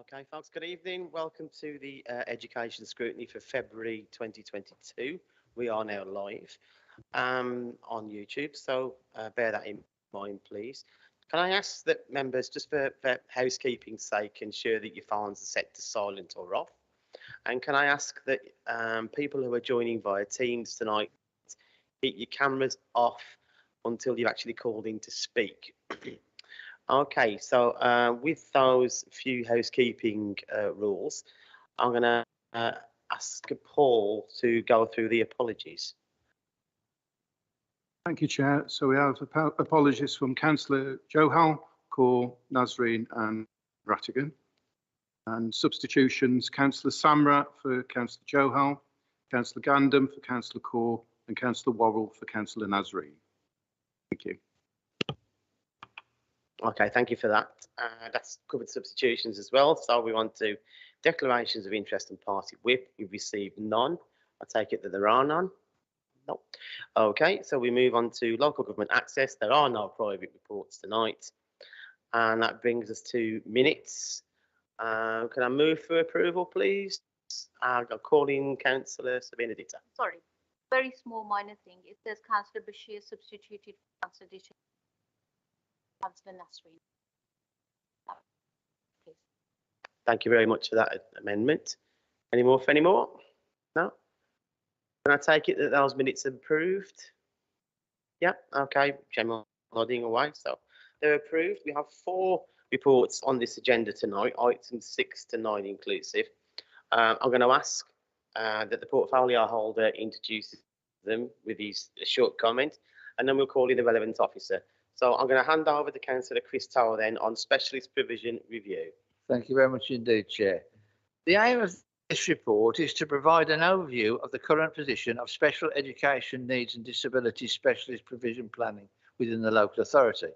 Okay, folks, good evening. Welcome to the Education Scrutiny for February 2022. We are now live on YouTube, so bear that in mind, please. Can I ask that members, just for housekeeping's sake, ensure that your phones are set to silent or off? And can I ask that people who are joining via Teams tonight, keep your cameras off until you're actually called in to speak. Okay, so with those few housekeeping rules, I'm going to ask Paul to go through the apologies. Thank you, Chair. So we have apologies from Councillor Johal, Kaur, Nasreen and Rattigan. And substitutions, Councillor Samra for Councillor Johal, Councillor Gandam for Councillor Kaur and Councillor Worrell for Councillor Nasreen. Thank you. Okay, thank you for that. That's covered substitutions as well. So we want to declarations of interest and party whip. We've received none. I take it that there are none. No. Okay, so we move on to local government access. There are no private reports tonight. And that brings us to minutes. Can I move for approval, please? I'll call in Councillor Sabina Ditta. Sorry, very small minor thing. It says Councillor Bashir substituted for Councillor Ditta. Councillor Nasreen. Please. Thank you very much for that amendment. Any more for any more? No? Can I take it that those minutes are approved? Yeah, okay, general nodding away. So they're approved. We have 4 reports on this agenda tonight, items 6 to 9 inclusive. I'm going to ask that the portfolio holder introduces them with his short comment, and then we'll call in the relevant officer. So I'm going to hand over to Councillor Chris Tower then on specialist provision review. Thank you very much indeed, Chair. The aim of this report is to provide an overview of the current position of special education needs and disability specialist provision planning within the local authority.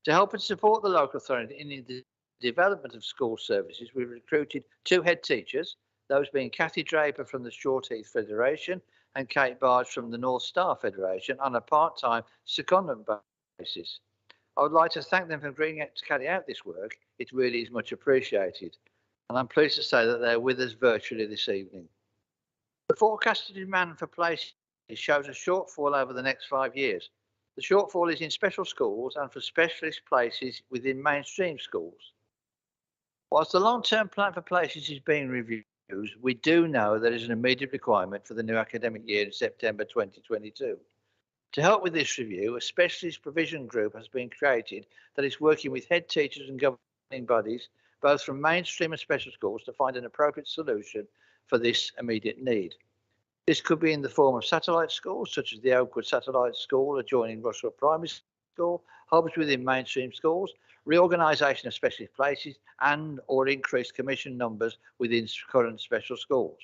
To help and support the local authority in the development of school services, we've recruited 2 head teachers, those being Cathy Draper from the Short Heath Federation and Kate Barge from the North Star Federation on a part-time secondment basis. I would like to thank them for agreeing to carry out this work. It really is much appreciated. And I'm pleased to say that they're with us virtually this evening. The forecasted demand for places shows a shortfall over the next 5 years. The shortfall is in special schools and for specialist places within mainstream schools. Whilst the long-term plan for places is being reviewed, we do know there is an immediate requirement for the new academic year in September 2022. To help with this review, a specialist provision group has been created that is working with head teachers and governing bodies, both from mainstream and special schools, to find an appropriate solution for this immediate need. This could be in the form of satellite schools, such as the Oakwood Satellite School adjoining Russell Primary School, hubs within mainstream schools, reorganisation of specialist places, and or increased commission numbers within current special schools.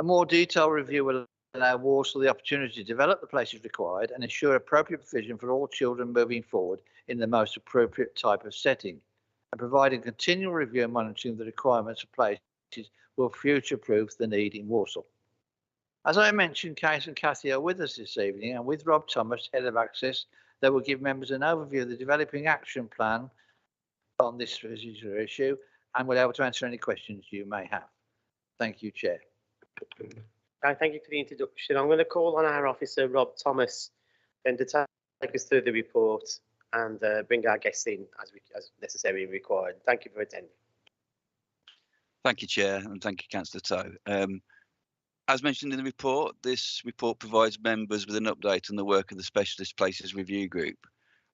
A more detailed review will allow Warsaw the opportunity to develop the places required and ensure appropriate provision for all children moving forward in the most appropriate type of setting, and providing continual review and monitoring of the requirements of places will future-proof the need in Warsaw. As I mentioned, Kate and Cathy are with us this evening, and with Rob Thomas, Head of Access, they will give members an overview of the developing action plan on this particular issue and will be able to answer any questions you may have. Thank you, Chair. Okay, thank you for the introduction. I'm going to call on our officer, Rob Thomas, then to take us through the report and bring our guests in as necessary and required. Thank you for attending. Thank you, Chair, and thank you, Councillor Toe. As mentioned in the report, this report provides members with an update on the work of the Specialist Places Review Group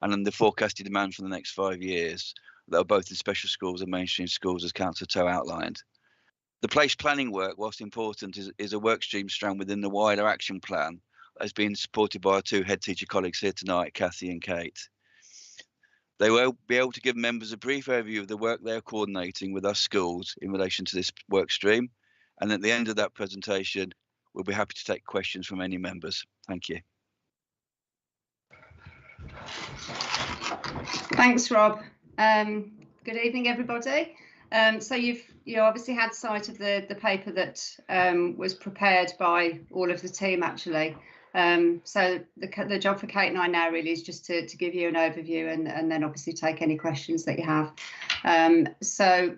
and on the forecasted demand for the next 5 years that are both in special schools and mainstream schools, as Councillor Toe outlined. The place planning work, whilst important, is a work stream strand within the wider action plan that has been supported by our 2 head teacher colleagues here tonight, Cathy and Kate. They will be able to give members a brief overview of the work they are coordinating with our schools in relation to this work stream. And at the end of that presentation, we'll be happy to take questions from any members. Thank you. Thanks, Rob. Good evening, everybody. So you obviously had sight of the paper that was prepared by all of the team, actually. So the job for Kate and I now really is just to give you an overview and then obviously take any questions that you have. So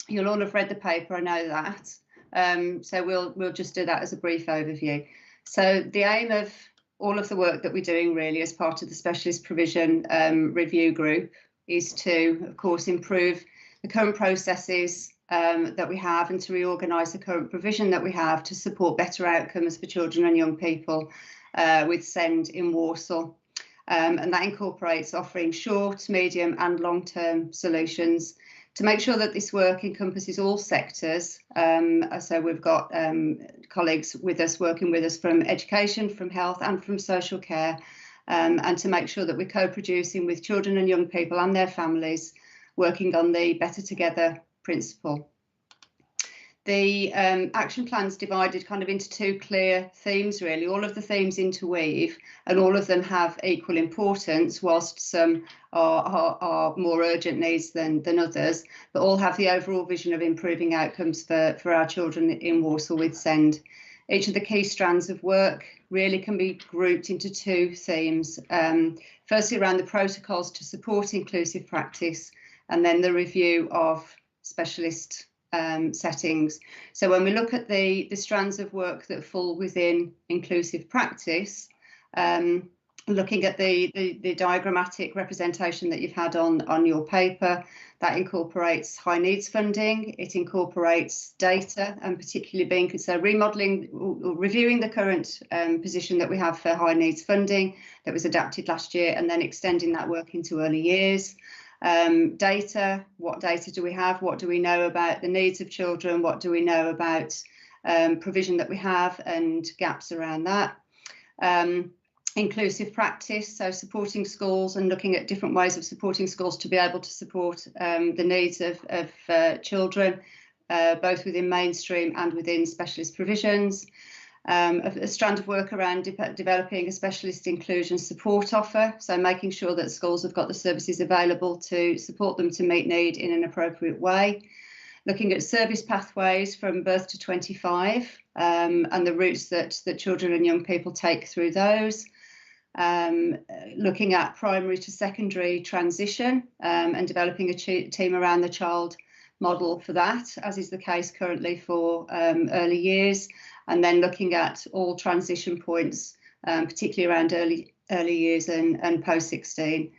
You'll all have read the paper, I know that. So we'll just do that as a brief overview. So the aim of all of the work that we're doing really as part of the specialist provision review group is to, of course, improve the current processes that we have and to reorganise the current provision that we have to support better outcomes for children and young people with SEND in Warsaw. And that incorporates offering short, medium and long-term solutions to make sure that this work encompasses all sectors. So we've got colleagues with us, working with us from education, from health and from social care, and to make sure that we're co-producing with children and young people and their families, working on the Better Together principle. The action plan's divided kind of into two clear themes, really. All of the themes interweave and all of them have equal importance, whilst some are more urgent needs than others, but all have the overall vision of improving outcomes for our children in Warsaw with SEND. Each of the key strands of work really can be grouped into two themes. Firstly, around the protocols to support inclusive practice, and then the review of specialist settings. So when we look at the strands of work that fall within inclusive practice, looking at the diagrammatic representation that you've had on your paper, that incorporates high needs funding, it incorporates data, and particularly being so remodelling, reviewing the current position that we have for high needs funding that was adapted last year, and then extending that work into early years. Data, what data do we have? What do we know about the needs of children? What do we know about provision that we have and gaps around that? Inclusive practice, so supporting schools and looking at different ways of supporting schools to be able to support the needs of children, both within mainstream and within specialist provisions. A strand of work around developing a specialist inclusion support offer, so making sure that schools have got the services available to support them to meet need in an appropriate way. Looking at service pathways from birth to 25 and the routes that children and young people take through those. Looking at primary to secondary transition and developing a team around the child model for that, as is the case currently for early years. And then looking at all transition points, particularly around early years and post 16.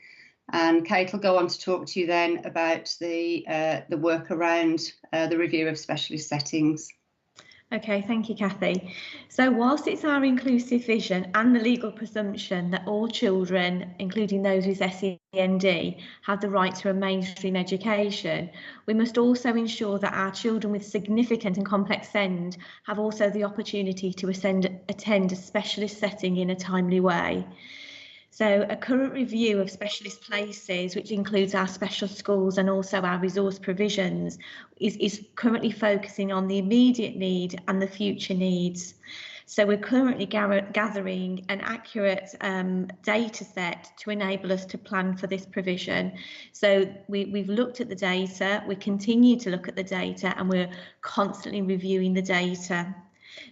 And Kate will go on to talk to you then about the work around the review of specialist settings. Okay, thank you, Kathy. So whilst it's our inclusive vision and the legal presumption that all children, including those with SEND, have the right to a mainstream education, we must also ensure that our children with significant and complex SEND have also the opportunity to attend a specialist setting in a timely way. So a current review of specialist places, which includes our special schools and also our resource provisions, is currently focusing on the immediate need and the future needs. So we're currently gathering an accurate data set to enable us to plan for this provision. So we've looked at the data, we continue to look at the data, and we're constantly reviewing the data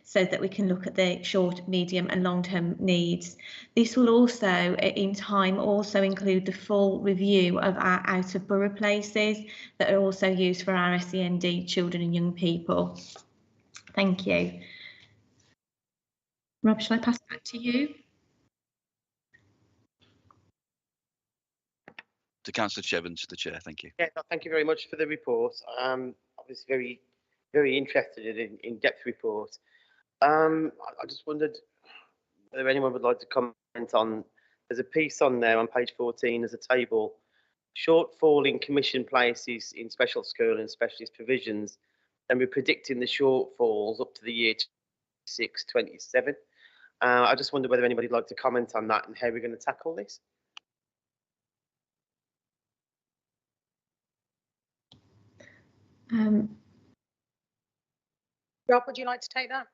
so that we can look at the short, medium and long-term needs. This will also, in time, also include the full review of our out-of-borough places that are also used for our SEND children and young people. Thank you. Rob, shall I pass back to you? To Councillor Chevens, the Chair, thank you. Yeah, thank you very much for the report. I was very interested in in-depth report. I just wondered whether anyone would like to comment on, there's a piece on there on page 14, there's a table, shortfall in commission places in special school and specialist provisions, and we're predicting the shortfalls up to the year 26-27. I just wonder whether anybody would like to comment on that and how we're going to tackle this. Rob, would you like to take that?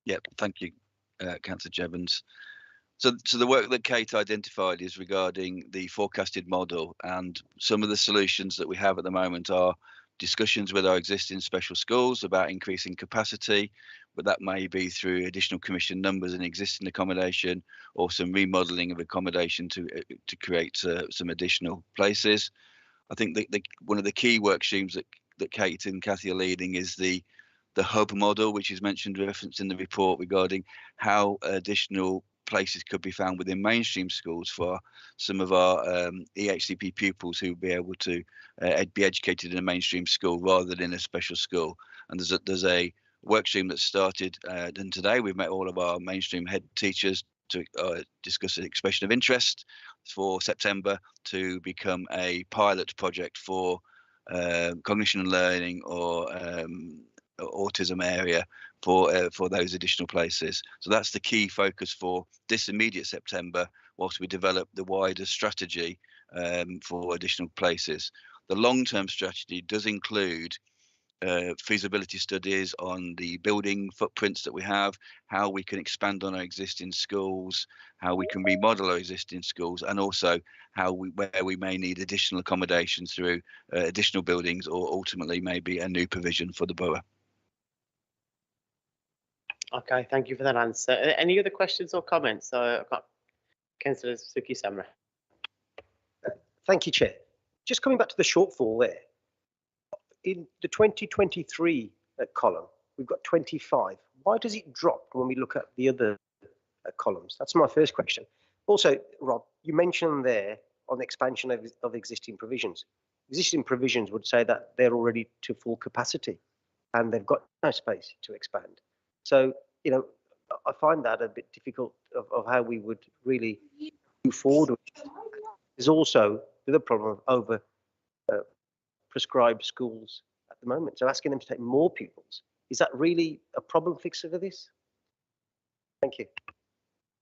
Yep, thank you, Councillor Jevons. So the work that Kate identified is regarding the forecasted model, and some of the solutions that we have at the moment are discussions with our existing special schools about increasing capacity, but that may be through additional commission numbers in existing accommodation or some remodelling of accommodation to create some additional places. I think one of the key work streams that Kate and Kathy are leading is the hub model, which is mentioned, referenced in the report, regarding how additional places could be found within mainstream schools for some of our EHCP pupils who will be able to be educated in a mainstream school rather than in a special school. And there's a work stream that started, and today we've met all of our mainstream head teachers to discuss an expression of interest for September to become a pilot project for cognition and learning or autism area for those additional places. So that's the key focus for this immediate September, whilst we develop the wider strategy for additional places. The long-term strategy does include feasibility studies on the building footprints that we have, how we can expand on our existing schools, how we can remodel our existing schools, and also where we may need additional accommodations through additional buildings or ultimately maybe a new provision for the borough. Okay, thank you for that answer. Any other questions or comments? I've got Councillor Suki Samra. Thank you, Chair. Just coming back to the shortfall there. In the 2023 column, we've got 25. Why does it drop when we look at the other columns? That's my first question. Also, Rob, you mentioned there on the expansion of existing provisions. Existing provisions would say that they're already to full capacity and they've got no space to expand. So, you know, I find that a bit difficult of how we would really move forward with it. There's also the problem of over prescribed schools at the moment. So asking them to take more pupils, is that really a problem fixer for this? Thank you.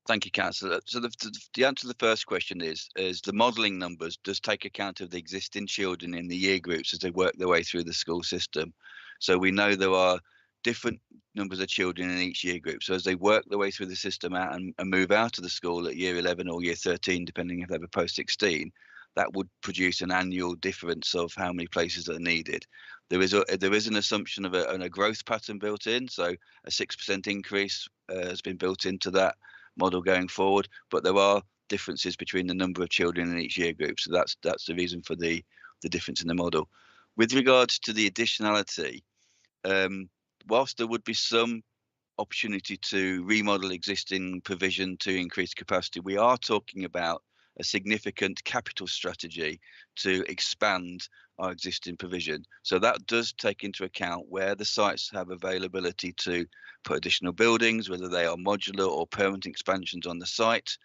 Thank you, Councillor. So the answer to the first question is the modelling numbers does take account of the existing children in the year groups as they work their way through the school system. So we know there are different numbers of children in each year group. So as they work their way through the system out and move out of the school at year 11 or year 13, depending if they were post 16, that would produce an annual difference of how many places are needed. There is an assumption of a growth pattern built in, so a 6% increase has been built into that model going forward, but there are differences between the number of children in each year group, so that's the reason for the difference in the model. With regards to the additionality, whilst there would be some opportunity to remodel existing provision to increase capacity, we are talking about a significant capital strategy to expand our existing provision. So that does take into account where the sites have availability to put additional buildings, whether they are modular or permanent expansions on the site.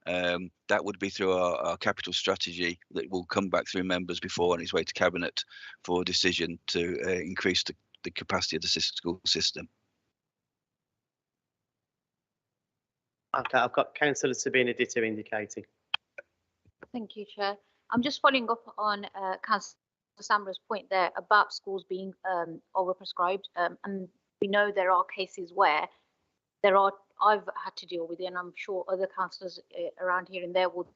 That would be through our capital strategy that will come back through members before on its way to Cabinet for a decision to increase the capacity of the school system. Okay, I've got Councillor Sabina Ditto indicating. Thank you, Chair. I'm just following up on Councillor Samra's point there about schools being overprescribed, and we know there are cases where I've had to deal with it, and I'm sure other councillors around here and there will deal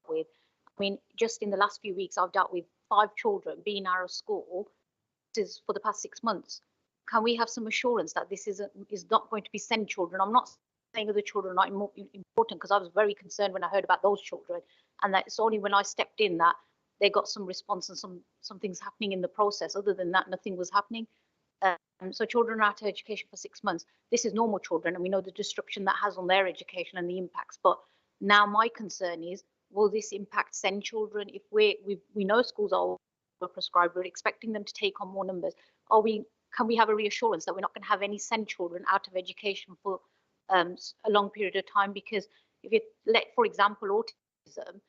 with. I mean, just in the last few weeks, I've dealt with 5 children being out of school. This is for the past 6 months. Can we have some assurance that this is not going to be sent children? I'm not saying other children are not important, because I was very concerned when I heard about those children, and that it's only when I stepped in that they got some response and some things happening in the process. Other than that, nothing was happening. So children are out of education for 6 months. This is normal children, and we know the disruption that has on their education and the impacts. But now my concern is, will this impact SEND children? If we know schools are overprescribed, we're expecting them to take on more numbers. Can we have a reassurance that we're not going to have any SEND children out of education for a long period of time? Because if you let, for example, autism,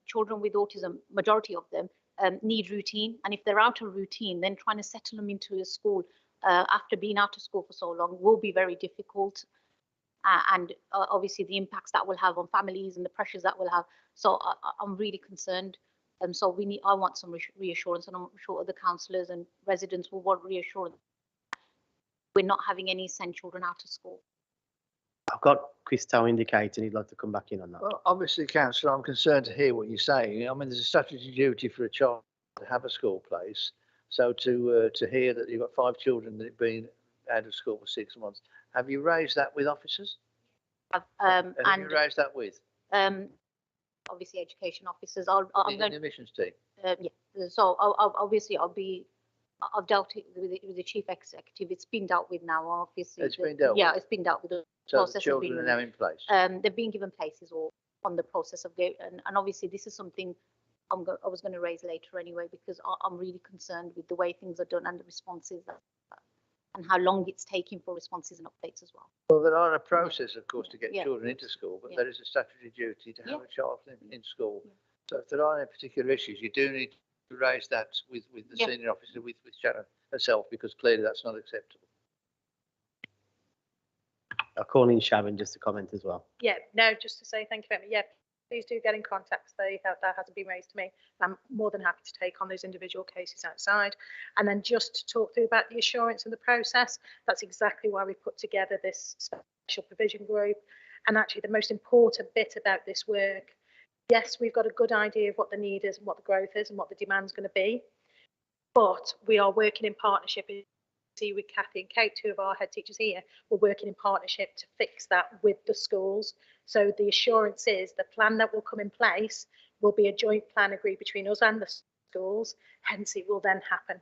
children with autism, majority of them need routine, and if they're out of routine, then trying to settle them into a school after being out of school for so long will be very difficult, and obviously the impacts that will have on families and the pressures that will have. So I'm really concerned. So I want some reassurance, and I'm sure other councillors and residents will want reassurance. We're not having any SEND children out of school. I've got Christo indicating he'd like to come back in on that. Well, obviously, Councillor, I'm concerned to hear what you're saying. I mean, there's a statutory duty for a child to have a school place. So to hear that you've got 5 children that have been out of school for 6 months, have you raised that with officers? And have you raised that with? Obviously, education officers. I'm going the admissions team. Yeah, So obviously I've dealt with the chief executive. It's been dealt with now. Obviously, It's been dealt yeah, with. it's been dealt with. The So the process children has are been, now in place. they've been given places or on the process of going, and obviously this is something I was going to raise later anyway, because I'm really concerned with the way things are done and the responses and how long it's taking for responses and updates as well. Well, there are a process, of course, to get Yeah. children into school, but Yeah. there is a statutory duty to have Yeah. a child in school. Yeah. So if there are any particular issues, you do need to raise that with the Yeah. senior officer, with Sharon herself, because clearly that's not acceptable. I'll call in Sharon just to comment as well. Yeah, no, just to say thank you very much. Yeah, please do get in contact. That hasn't been raised to me. I'm more than happy to take on those individual cases outside. And then just to talk through about the assurance and the process, that's exactly why we put together this special provision group. And actually the most important bit about this work, yes, we've got a good idea of what the need is and what the growth is and what the demand's going to be, but we are working in partnership with Kathy and Kate, two of our head teachers here. We're working in partnership to fix that with the schools. So the assurance is the plan that will come in place will be a joint plan agreed between us and the schools, hence it will then happen.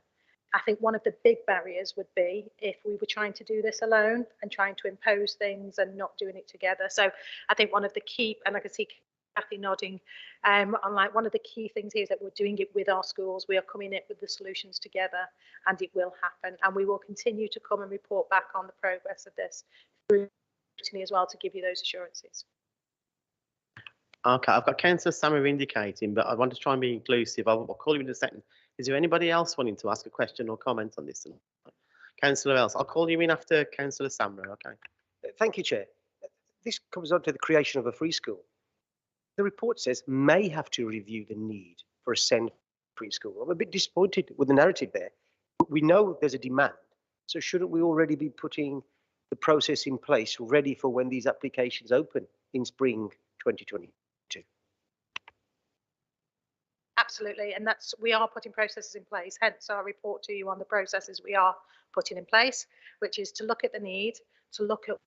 I think one of the big barriers would be if we were trying to do this alone and trying to impose things and not doing it together. So I think one of the key, and I can see Kathy nodding, one of the key things here is that we're doing it with our schools. We are coming in with the solutions together, and it will happen. And we will continue to come and report back on the progress of this through scrutiny as well to give you those assurances. Okay, I've got Councillor Sammer indicating, but I want to try and be inclusive. I'll call you in a second. Is there anybody else wanting to ask a question or comment on this? Councillor else, I'll call you in after Councillor Sammer, okay? Thank you, Chair. This comes on to the creation of a free school. The report says may have to review the need for a SEND free school. I'm a bit disappointed with the narrative there. We know there's a demand, so shouldn't we already be putting the process in place ready for when these applications open in spring 2022? Absolutely, and we are putting processes in place, hence our report to you on the processes we are putting in place, which is to look at the need, to look at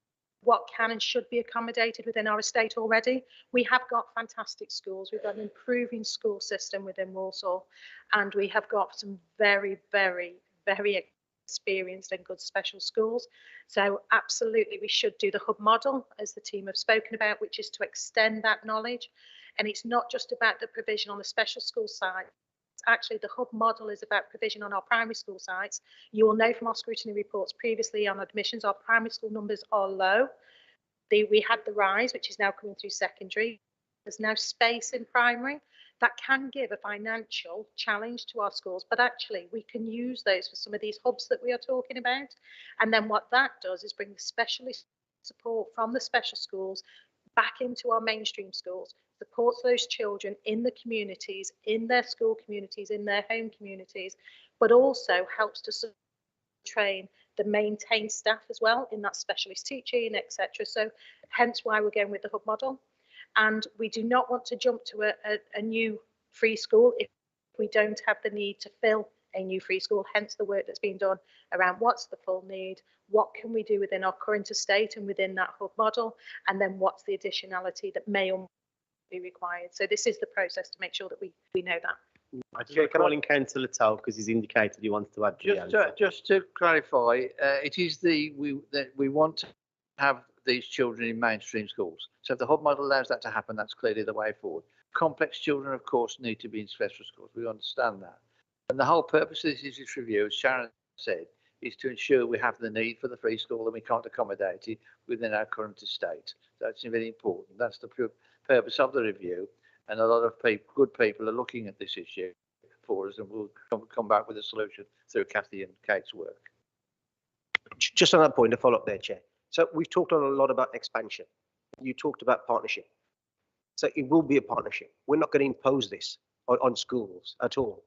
what can and should be accommodated within our estate already. We have got fantastic schools. We've got an improving school system within Warsaw, and we have got some very, very, very experienced and good special schools. So absolutely, we should do the hub model, as the team have spoken about, which is to extend that knowledge. And it's not just about the provision on the special school side. Actually, the hub model is about provision on our primary school sites. You will know from our scrutiny reports previously on admissions, our primary school numbers are low. We had the rise, which is now coming through secondary. There's now space in primary. That can give a financial challenge to our schools, but actually we can use those for some of these hubs that we are talking about. And then what that does is bring the specialist support from the special schools back into our mainstream schools, supports those children in the communities, in their school communities, in their home communities, but also helps to train the maintained staff as well in that specialist teaching, etc. So hence why we're going with the hub model. And we do not want to jump to a new free school if we don't have the need to fill a new free school, hence the work that's been done around what's the full need, what can we do within our current estate and within that hub model, and then what's the additionality that may or may be required. So this is the process to make sure that we know that. I just call in Councillor Toll because he's indicated he wants to add to the answer. Just to clarify, it is that we want to have these children in mainstream schools. So if the hub model allows that to happen, that's clearly the way forward. Complex children, of course, need to be in special schools. We understand that. And the whole purpose of this review, as Sharon said, is to ensure we have the need for the free school and we can't accommodate it within our current estate. That's very important. That's the purpose of the review. And a lot of good people are looking at this issue for us, and we'll come back with a solution through Kathy and Kate's work. Just on that point, to follow up there, Chair. So we've talked a lot about expansion. You talked about partnership. So it will be a partnership. We're not going to impose this on schools at all.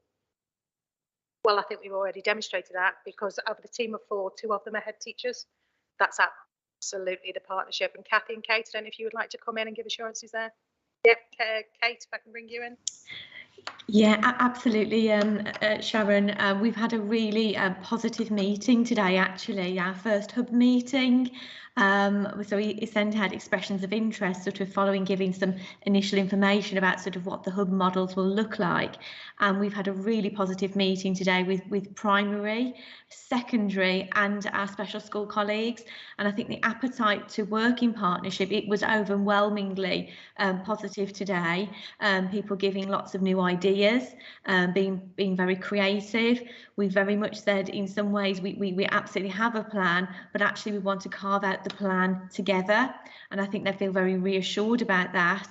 Well, I think we've already demonstrated that, because of the team of 4, 2 of them are head teachers. That's absolutely the partnership. And Kathy and Kate, I don't know if you would like to come in and give assurances there. Yep, Kate, if I can bring you in. Yeah, absolutely, Sharon. We've had a really positive meeting today, actually, our first hub meeting. So we sent out expressions of interest, sort of following giving some initial information about sort of what the hub models will look like. And we've had a really positive meeting today with primary, secondary and our special school colleagues. And I think the appetite to work in partnership, it was overwhelmingly positive today. People giving lots of new ideas, being very creative. We very much said in some ways we absolutely have a plan, but actually we want to carve out the plan together. And I think they feel very reassured about that.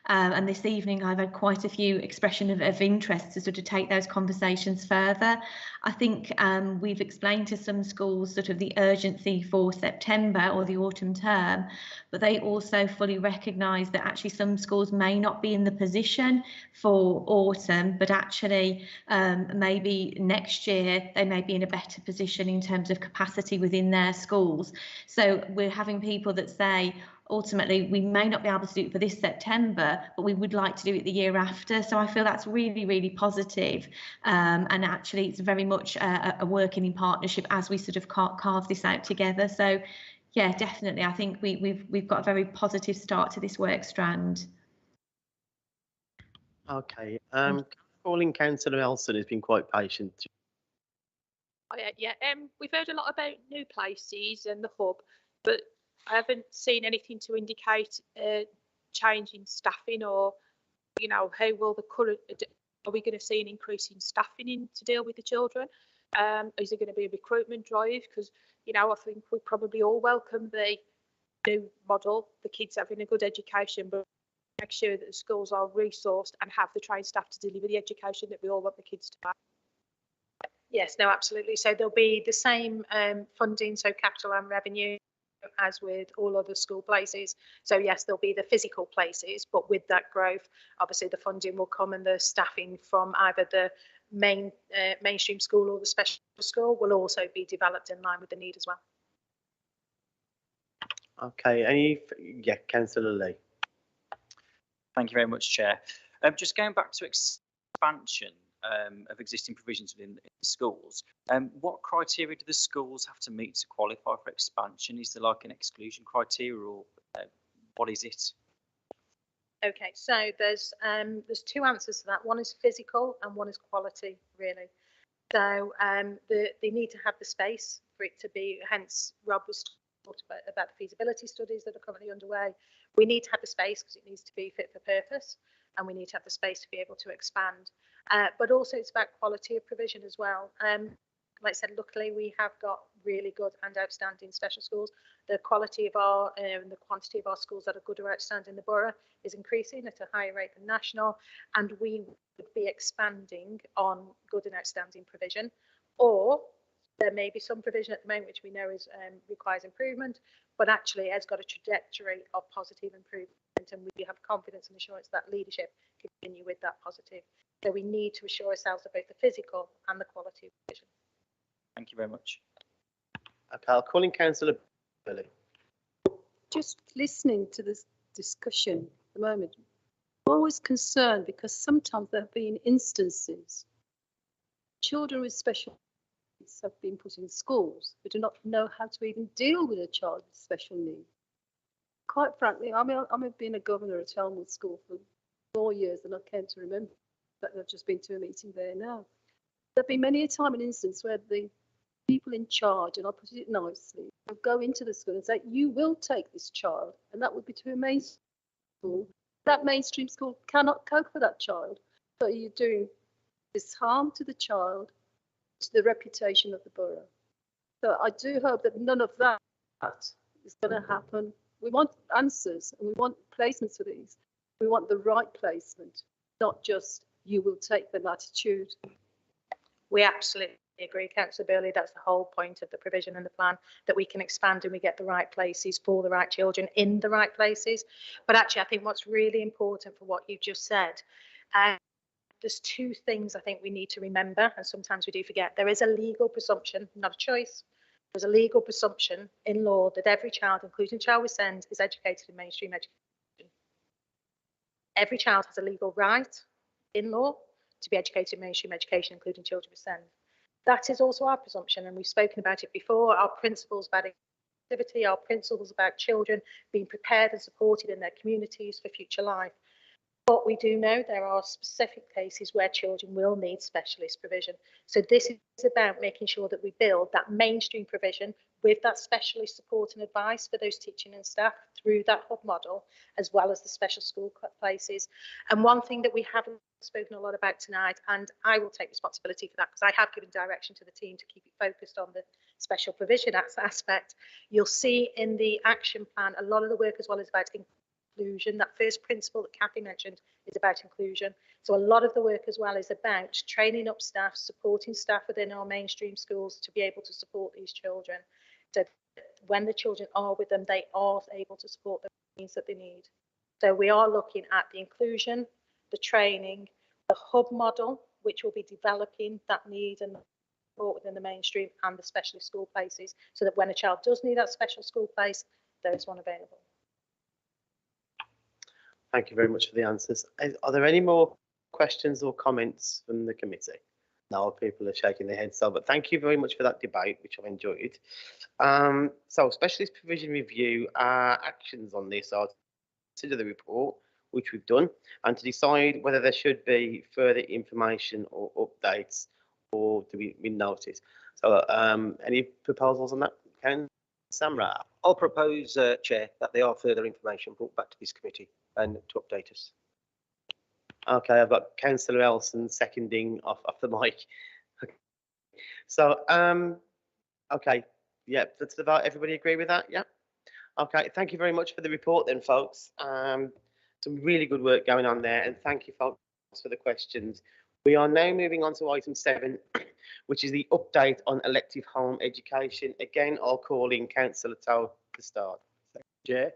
And this evening I've had quite a few expression of interest to sort of take those conversations further. I think we've explained to some schools sort of the urgency for September or the autumn term, but they also fully recognise that actually some schools may not be in the position for autumn, but actually maybe next year they may be in a better position in terms of capacity within their schools. So we're having people that say, ultimately, we may not be able to do it for this September, but we would like to do it the year after. So I feel that's really, really positive. And actually, it's very much a working in partnership as we sort of carve this out together. So, yeah, definitely, I think we've got a very positive start to this work strand. Okay. Calling Councillor Elson has been quite patient. Oh, yeah, we've heard a lot about new places and the hub, but I haven't seen anything to indicate change in staffing, or, you know, how will the current, are we going to see an increase in staffing in to deal with the children? Is there going to be a recruitment drive? Because, you know, I think we probably all welcome the new model, the kids having a good education, but make sure that the schools are resourced and have the trained staff to deliver the education that we all want the kids to have. Yes, no, absolutely. So there'll be the same funding, so capital and revenue, as with all other school places. So yes, there'll be the physical places, but with that growth, obviously the funding will come, and the staffing from either the mainstream school or the special school will also be developed in line with the need as well. Okay, Councillor Lee. Thank you very much, Chair. Just going back to expansion of existing provisions within schools, what criteria do the schools have to meet to qualify for expansion? Is there like an exclusion criteria, or what is it? Okay, so there's two answers to that. One is physical and one is quality, really. So they need to have the space for it to be, hence Rob was talked about the feasibility studies that are currently underway. We need to have the space because it needs to be fit for purpose, and we need to have the space to be able to expand. But also it's about quality of provision as well. Like I said, luckily we have got really good and outstanding special schools. The quality of our and the quantity of our schools that are good or outstanding in the borough is increasing at a higher rate than national, and we would be expanding on good and outstanding provision. Or there may be some provision at the moment which we know is requires improvement, but actually has got a trajectory of positive improvement, and we have confidence and assurance that leadership can continue with that positive. So we need to assure ourselves of both the physical and the quality of provision. Thank you very much. Okay, I'll call in Councillor Billy. Just listening to this discussion at the moment, I'm always concerned because sometimes there have been instances children with special needs have been put in schools who do not know how to even deal with a child with special needs. Quite frankly, I've been a governor at Elmwood School for 4 years and I can't remember, but I've just been to a meeting there now. There have been many a time an instance where the people in charge, and I'll put it nicely, will go into the school and say, you will take this child, and that would be to a mainstream school. That mainstream school cannot cope with that child. So you're doing this harm to the child, to the reputation of the borough. So I do hope that none of that is going to happen. We want answers and we want placements for these. We want the right placement, not just you will take them attitude. We absolutely agree, Councillor Burley. That's the whole point of the provision and the plan, that we can expand and we get the right places for the right children in the right places. But actually, I think what's really important for what you've just said, there's two things I think we need to remember, and sometimes we do forget. There is a legal presumption, not a choice. There's a legal presumption in law that every child, including child with SEND, is educated in mainstream education. Every child has a legal right in law to be educated in mainstream education, including children with SEND. That is also our presumption, and we've spoken about it before. Our principles about activity, our principles about children being prepared and supported in their communities for future life. But we do know there are specific cases where children will need specialist provision. So this is about making sure that we build that mainstream provision with that specialist support and advice for those teaching and staff through that hub model, as well as the special school places. And one thing that we haven't spoken a lot about tonight, and I will take responsibility for that because I have given direction to the team to keep it focused on the special provision aspect. You'll see in the action plan, a lot of the work as well is about inclusion. That first principle that Kathy mentioned is about inclusion. So a lot of the work as well is about training up staff, supporting staff within our mainstream schools to be able to support these children. So when the children are with them, they are able to support the needs that they need. So we are looking at the inclusion, the training, the hub model, which will be developing that need and support within the mainstream, and the specialist school places, so that when a child does need that special school place, there is one available. Thank you very much for the answers. Are there any more questions or comments from the committee? No, people are shaking their heads, but thank you very much for that debate, which I've enjoyed. So specialist provision review, actions on this are to consider the report, which we've done, and to decide whether there should be further information or updates or to be noted. So any proposals on that, Ken? Samra? I'll propose, Chair, that there are further information brought back to this committee and to update us. Okay, I've got Councillor Elson seconding off the mic. So, okay, yeah, that's the vote. Everybody agree with that? Yeah. Okay, thank you very much for the report then, folks. Some really good work going on there, and thank you, folks, for the questions. We are now moving on to item 7, which is the update on elective home education. Again, I'll call in Councillor Towe to start. Chair.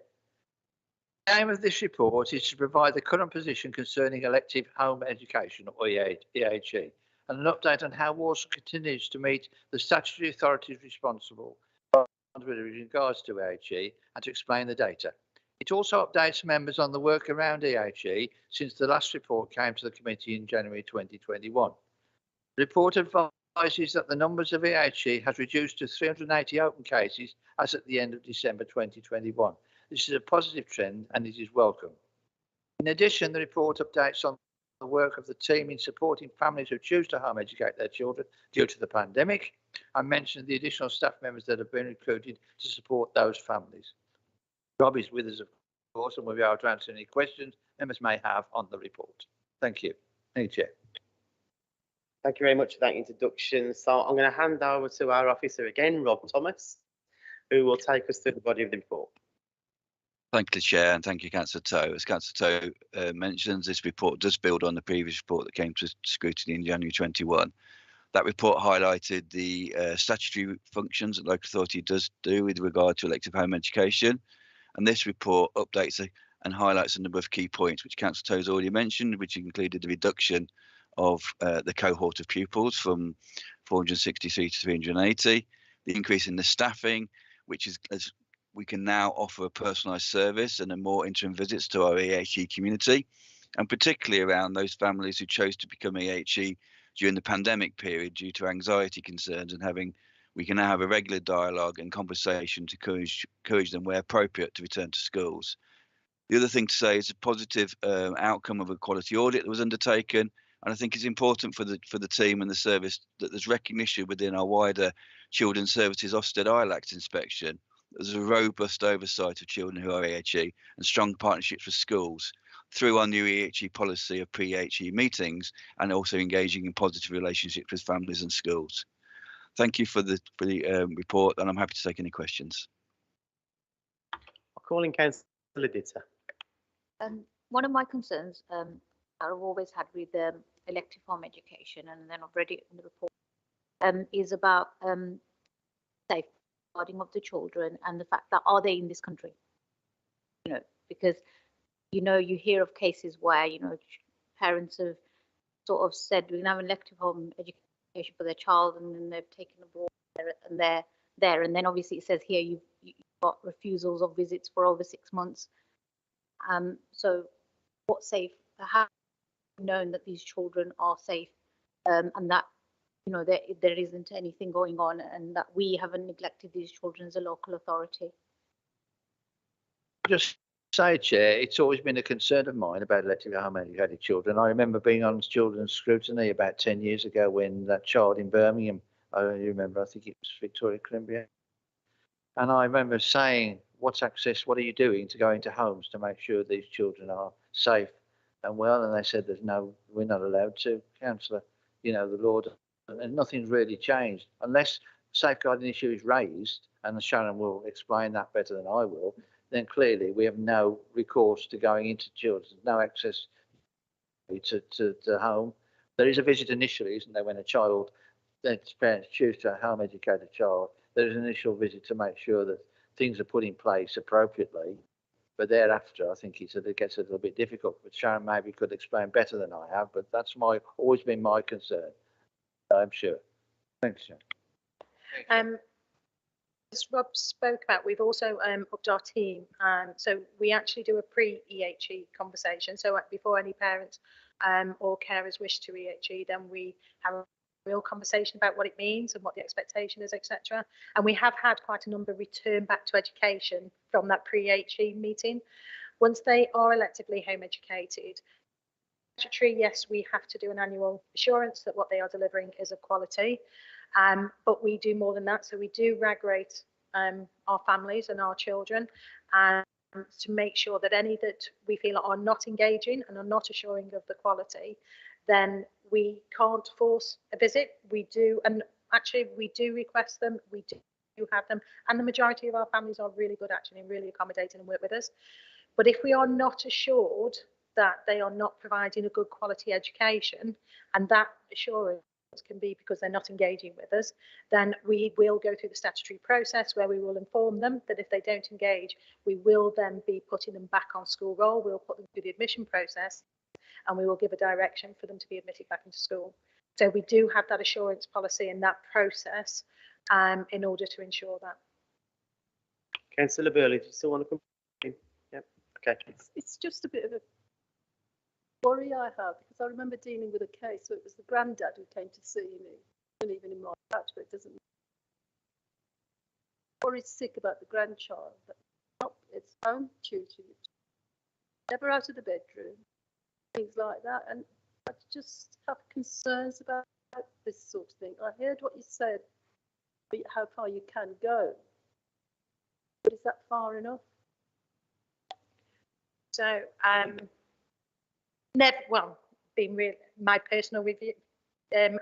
The aim of this report is to provide the current position concerning elective home education, or EHE, and an update on how Warsaw continues to meet the statutory authorities responsible with regards to EHE and to explain the data. It also updates members on the work around EHE since the last report came to the committee in January 2021. The report advises that the numbers of EHE has reduced to 380 open cases as at the end of December 2021. This is a positive trend and it is welcome. In addition, the report updates on the work of the team in supporting families who choose to home educate their children due to the pandemic, and mentions the additional staff members that have been recruited to support those families. Rob is with us, of course, and we'll be able to answer any questions members may have on the report. Thank you. Thank you, Chair. Thank you very much for that introduction. So I'm going to hand over to our officer again, Rob Thomas, who will take us through the body of the report. Thank you, Chair, and thank you, Councillor Towe. As Councillor Towe mentions, this report does build on the previous report that came to scrutiny in January 21. That report highlighted the statutory functions that local authority does do with regard to elective home education. And this report updates and highlights a number of key points, which Councillor Towe has already mentioned, which included the reduction of the cohort of pupils from 463 to 380, the increase in the staffing, which is as we can now offer a personalised service and more interim visits to our EHE community, and particularly around those families who chose to become EHE during the pandemic period due to anxiety concerns, and we can now have a regular dialogue and conversation to encourage them where appropriate to return to schools. The other thing to say is a positive outcome of a quality audit that was undertaken, and I think it's important for the team and the service that there's recognition within our wider Children's Services Ofsted ILACT inspection. There's a robust oversight of children who are EHE and strong partnerships with schools through our new EHE policy of pre-EHE meetings, and also engaging in positive relationships with families and schools. Thank you for the report, and I'm happy to take any questions. I'll call in Councillor Ditter. One of my concerns I've always had with elective home education, and then I've read it in the report, is about safeguarding of the children and the fact that are they in this country? You know, because you hear of cases where parents have sort of said we can have an elective home education for their child, and then they've taken abroad and they're there, and then obviously it says here you've got refusals of visits for over 6 months. So what's safe? How have you known that these children are safe, and that you know, there isn't anything going on and that we haven't neglected these children as a local authority. Just say, Chair, it's always been a concern of mine about elective home educated children. I remember being on children's scrutiny about 10 years ago when that child in Birmingham, I don't remember, I think it was Victoria Columbia. And I remember saying, what are you doing to go into homes to make sure these children are safe and well? And they said, we're not allowed to, councillor, you know, the law, and nothing's really changed. Unless safeguarding issue is raised, and Sharon will explain that better than I will, then clearly we have no recourse to going into children, no access to home. There is a visit initially, isn't there, when a child, then parents choose to home educate a child. There is an initial visit to make sure that things are put in place appropriately. But thereafter, I think it gets a little bit difficult. But Sharon maybe could explain better than I have, but that's always been my concern, I'm sure. Thanks, Sharon. As Rob spoke about, we've also upped our team. So we actually do a pre-EHE conversation. So before any parents or carers wish to EHE, then we have a real conversation about what it means and what the expectation is, etc. And we have had quite a number return back to education from that pre-EHE meeting. Once they are electively home educated, yes, we have to do an annual assurance that what they are delivering is of quality. But we do more than that. So we do RAG rate our families and our children to make sure that any that we feel are not engaging and are not assuring of the quality, then we can't force a visit. We do, and actually we do request them, we do have them, and the majority of our families are really good actually and really accommodating and work with us. But if we are not assured that they are not providing a good quality education, and that assurance can be because they're not engaging with us, then we will go through the statutory process where we will inform them that if they don't engage, we will then be putting them back on school roll. We'll put them through the admission process and we will give a direction for them to be admitted back into school. So we do have that assurance policy and that process in order to ensure that. Councillor Burley, do you still want to come in? Yeah, okay. It's just a bit of a worry I have, because I remember dealing with a case where it was the granddad who came to see me, and even in my patch, but it doesn't. Worried sick about the grandchild, but it's home tutoring, never out of the bedroom, things like that, and I just have concerns about this sort of thing. I heard what you said, how far you can go, but is that far enough? So, being real, my personal review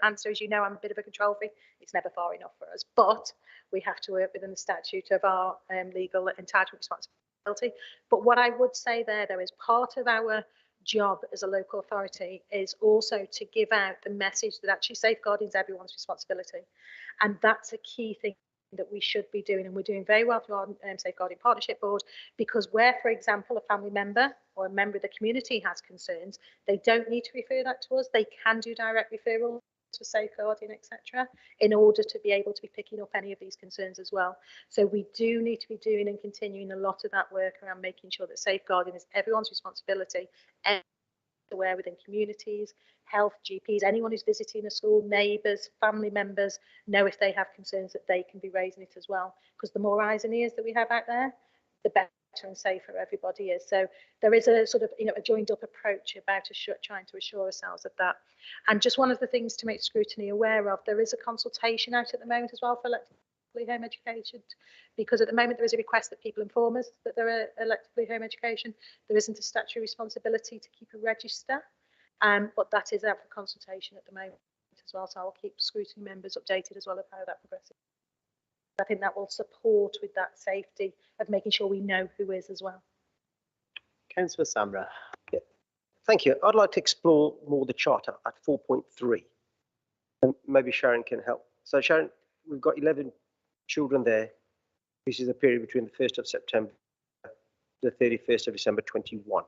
answer, as you know, I'm a bit of a control freak. It's never far enough for us, but we have to work within the statute of our legal entitlement responsibility. But what I would say there, though, is part of our job as a local authority is also to give out the message that actually safeguarding is everyone's responsibility, and that's a key thing that we should be doing, and we're doing very well through our Safeguarding Partnership Board, because where, for example, a family member or a member of the community has concerns, they don't need to refer that to us. They can do direct referral to safeguarding, etc., in order to be able to be picking up any of these concerns as well. So we do need to be doing and continuing a lot of that work around making sure that safeguarding is everyone's responsibility, everywhere within communities, health, GPs, anyone who's visiting a school, neighbours, family members, know if they have concerns that they can be raising it as well. Because the more eyes and ears that we have out there, the better and safer everybody is. So there is a sort of, a joined up approach about trying to assure ourselves of that. And just one of the things to make scrutiny aware of, there is a consultation out at the moment as well for electively home education, because at the moment there is a request that people inform us that they're electively home education. There isn't a statutory responsibility to keep a register, but that is out for consultation at the moment as well. So I'll keep scrutiny members updated as well of how that progresses. I think that will support with that safety of making sure we know who is as well. Councillor Samra. Yeah. Thank you. I'd like to explore more the charter at 4.3, and maybe Sharon can help. So Sharon, we've got 11 children there. This is the period between the 1st of September to the 31st of December 21.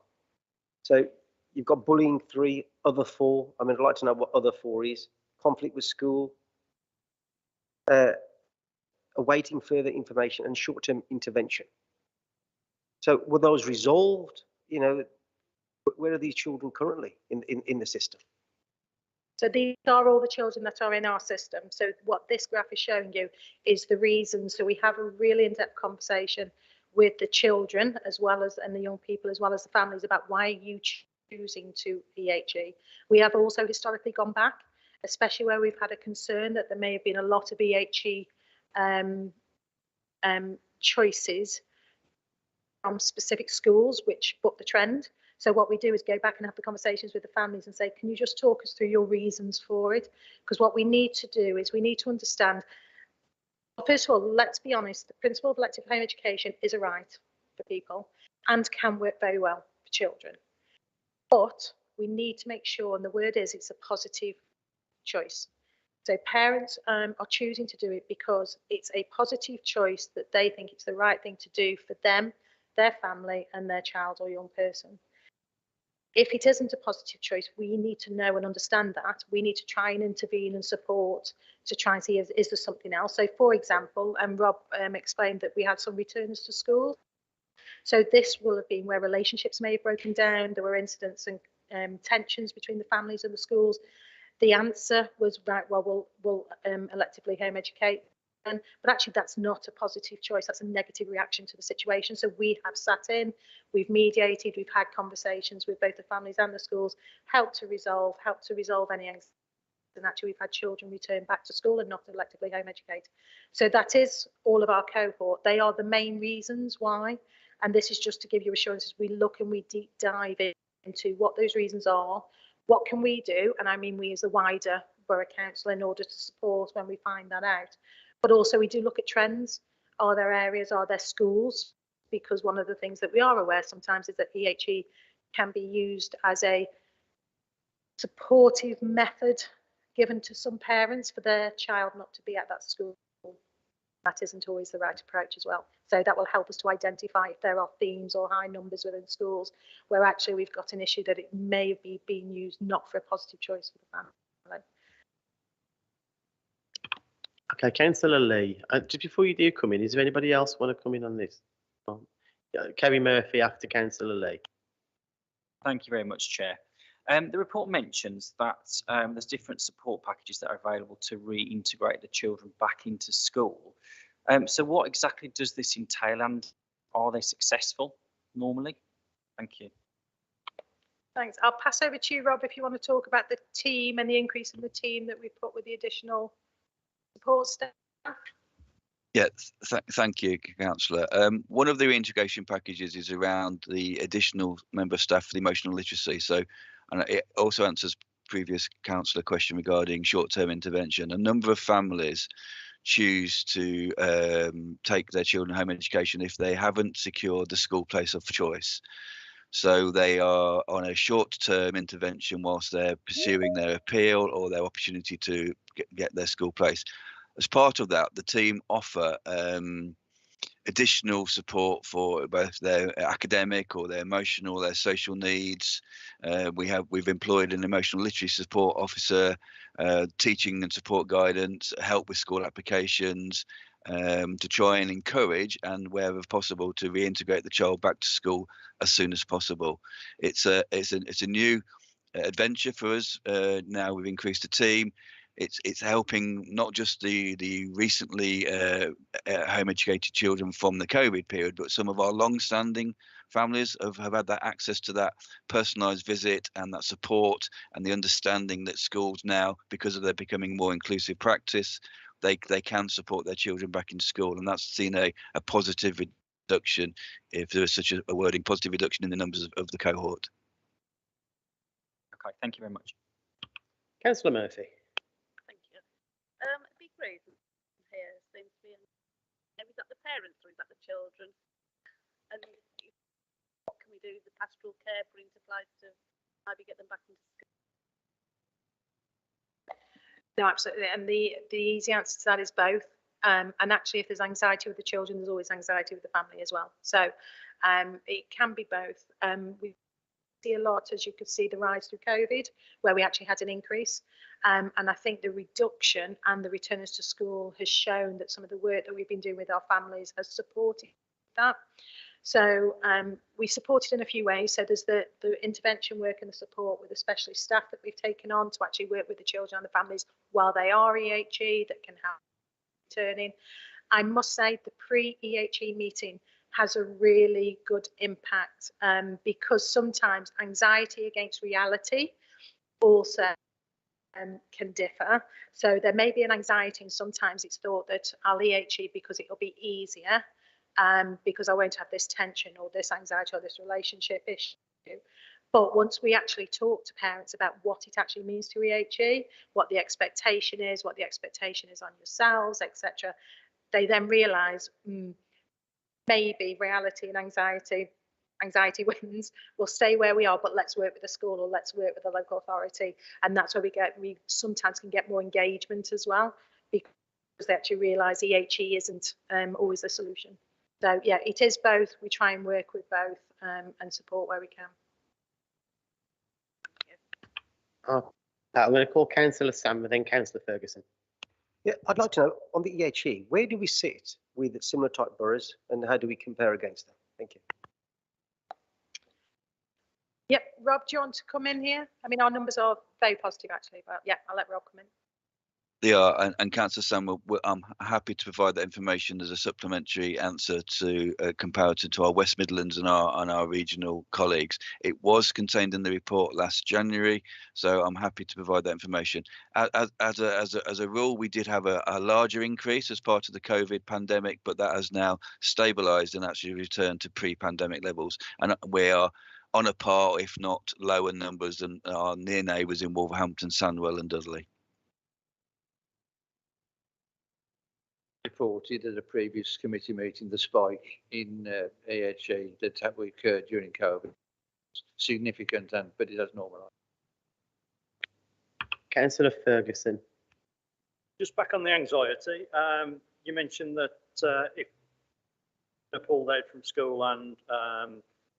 So you've got bullying 3, other 4. I mean, I'd like to know what other 4 is. Conflict with school, awaiting further information, and short-term intervention. So were those resolved? Where are these children currently in the system? So these are all the children that are in our system. So what this graph is showing you is the reasons. So we have a really in-depth conversation with the children as well as, and the young people as well as the families about why are you choosing to EHE. We have also historically gone back, especially where we've had a concern that there may have been a lot of EHE choices from specific schools which buck the trend. So what we do is go back and have the conversations with the families and say, can you just talk us through your reasons for it? Because what we need to do is we need to understand, first of all, let's be honest, the principle of elective home education is a right for people and can work very well for children. But we need to make sure, and the word is, it's a positive choice. So parents are choosing to do it because it's a positive choice that they think it's the right thing to do for them, their family, and their child or young person. If it isn't a positive choice, we need to know and understand that. We need to try and intervene and support to try and see is there something else. So, for example, Rob explained that we had some returns to school. So this will have been where relationships may have broken down. There were incidents and tensions between the families and the schools. The answer was, right, well, we'll electively home educate. But actually, that's not a positive choice. That's a negative reaction to the situation. So we have sat in, we've mediated, we've had conversations with both the families and the schools, helped to resolve any anxiety. And actually, we've had children return back to school and not electively home educate. So that is all of our cohort. They are the main reasons why. And this is just to give you assurances. We look and we deep dive into what those reasons are. What can we do? And I mean we as a wider borough council in order to support when we find that out. But also we do look at trends. Are there areas, are there schools? Because one of the things that we are aware sometimes is that EHE can be used as a supportive method given to some parents for their child not to be at that school. That isn't always the right approach as well. So that will help us to identify if there are themes or high numbers within schools where actually we've got an issue that it may be being used not for a positive choice for the family. Okay, Councillor Lee, just before you do come in, is there anybody else want to come in on this? Kerry Murphy after Councillor Lee. Thank you very much, Chair. The report mentions that there's different support packages that are available to reintegrate the children back into school. So what exactly does this entail, and are they successful normally? Thank you. Thanks. I'll pass over to you, Rob, if you want to talk about the team and the increase in the team that we've put with the additional support staff. Yeah, thank you, Councillor. One of the reintegration packages is around the additional member of staff for the emotional literacy. So, and it also answers previous councillor question regarding short-term intervention. A number of families choose to take their children home education if they haven't secured the school place of choice. So they are on a short-term intervention whilst they're pursuing their appeal or their opportunity to get their school place. As part of that, the team offer additional support for both their academic or their emotional, their social needs. We've employed an emotional literacy support officer, teaching and support guidance, help with school applications, to try and encourage and wherever possible to reintegrate the child back to school as soon as possible. It's a new adventure for us. Now we've increased the team. It's helping not just the recently home educated children from the COVID period, but some of our long-standing families have had that access to that personalised visit and that support and the understanding that schools now, because of their becoming more inclusive practice, they can support their children back in school, and that's seen a positive reduction, if there is such a wording, positive reduction in the numbers of the cohort. Okay, thank you very much. Councillor Murphy. A big reason here seems to be, is that the parents or is that the children? And what can we do with the pastoral care put into place to maybe get them back into school? No, absolutely. And the easy answer to that is both. And actually, if there's anxiety with the children, there's always anxiety with the family as well. So it can be both. We see a lot, as you could see, the rise through COVID, where we actually had an increase. And I think the reduction and the returners to school has shown that some of the work that we've been doing with our families has supported that. So we supported in a few ways. So there's the intervention work and the support with the specialist staff that we've taken on to actually work with the children and the families while they are EHE that can help returning. I must say the pre-EHE meeting has a really good impact because sometimes anxiety against reality also can differ. So there may be an anxiety and sometimes it's thought that I'll EHE because it'll be easier because I won't have this tension or this anxiety or this relationship issue. But once we actually talk to parents about what it actually means to EHE, what the expectation is on yourselves, etc., they then realise maybe reality and anxiety wins, we'll stay where we are, but let's work with the school or let's work with the local authority. And that's where we sometimes can get more engagement as well, because they actually realise EHE isn't always the solution. So yeah, it is both. We try and work with both and support where we can. I'm going to call Councillor Sam and then Councillor Ferguson. Yeah, I'd like to know, on the EHE, where do we sit with similar type boroughs and how do we compare against them? Thank you. Yep, Rob, do you want to come in here? I mean, our numbers are very positive actually, but yeah, I'll let Rob come in. They are, and Councillor Sam, I'm happy to provide that information as a supplementary answer to a comparator to our West Midlands and our regional colleagues. It was contained in the report last January, so I'm happy to provide that information. As a rule, we did have a larger increase as part of the COVID pandemic, but that has now stabilised and actually returned to pre-pandemic levels, and we are on a par, if not lower numbers than our near neighbours in Wolverhampton, Sandwell and Dudley. Reported at a previous committee meeting the spike in EHE that occurred during COVID was significant, but it has normalised. Councillor Ferguson. Just back on the anxiety, you mentioned that if they're pulled out from school and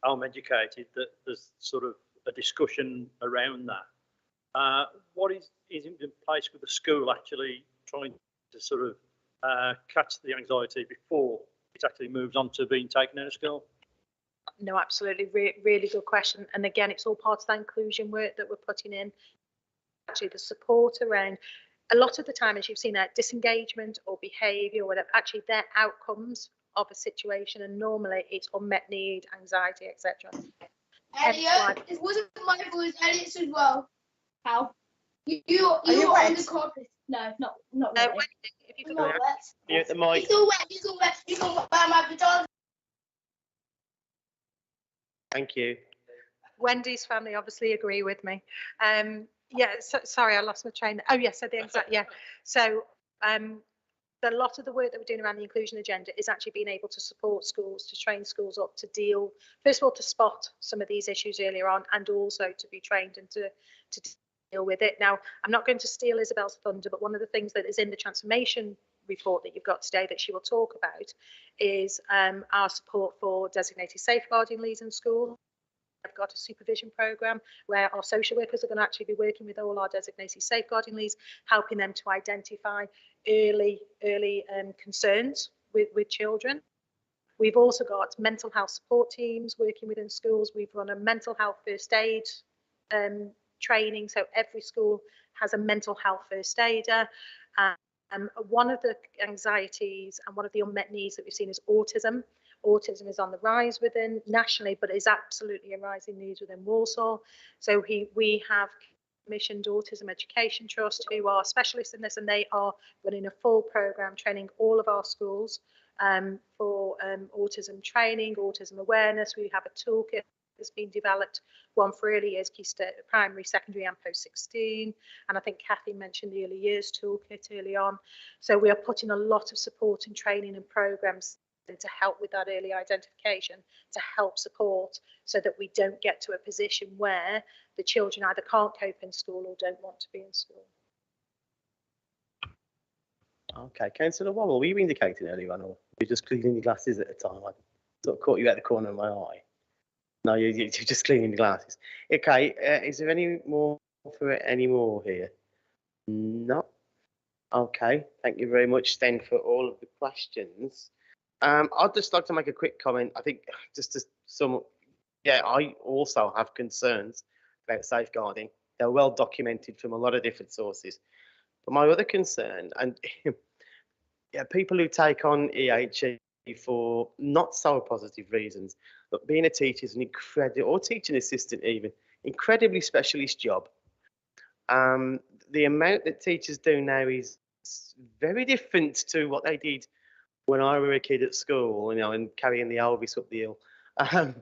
home educated, that there's sort of a discussion around that. What is in place with the school actually trying to sort of catch the anxiety before it actually moves on to being taken out of school? No, absolutely, really good question. And again, it's all part of that inclusion work that we're putting in. Actually, the support around, a lot of the time, as you've seen, that disengagement or behaviour or whatever, actually they're outcomes of a situation, and normally it's unmet need, anxiety, etc. Elliot, it wasn't my voice, Elliot's as well. How? You are on the carpet. No, not really. If you not wet. You at the mic. It's all wet, it's all wet. You can buy my pajamas. Thank you. Wendy's family obviously agree with me. Yeah, so, sorry, I lost my train. Oh yes, so the exact, yeah. So a lot of the work that we're doing around the inclusion agenda is actually being able to support schools, to train schools up to deal, first of all, to spot some of these issues earlier on, and also to be trained and to deal with it. Now, I'm not going to steal Isabel's thunder, but one of the things that is in the transformation report that you've got today that she will talk about is our support for designated safeguarding leads in schools. I've got a supervision programme where our social workers are going to actually be working with all our designated safeguarding leads, helping them to identify early concerns with children. We've also got mental health support teams working within schools. We've run a mental health first aid training, so every school has a mental health first aider. One of the anxieties and one of the unmet needs that we've seen is autism. Autism is on the rise within nationally, but is absolutely a rising need within Warsaw. So we have commissioned Autism Education Trust, who are specialists in this, and they are running a full programme training all of our schools for autism training, autism awareness. We have a toolkit that's been developed, one for early years, key stage, primary, secondary and post-16. And I think Kathy mentioned the early years toolkit early on. So we are putting a lot of support and training and programmes to help with that early identification, to help support so that we don't get to a position where the children either can't cope in school or don't want to be in school. Okay, Councillor Womble, were you indicating earlier on, or were you just cleaning your glasses at the time? I sort of caught you at the corner of my eye. No, you're just cleaning the glasses. Okay, is there any more here? No. Okay, thank you very much then for all of the questions. I'd just like to make a quick comment. I think just to sum up, yeah, I also have concerns about safeguarding. They're well documented from a lot of different sources. But my other concern, and yeah, people who take on EHE for not so positive reasons, but being a teacher is an incredible, or teaching assistant even, incredibly specialist job. The amount that teachers do now is very different to what they did when I were a kid at school, and carrying the Elvis up the hill. Um,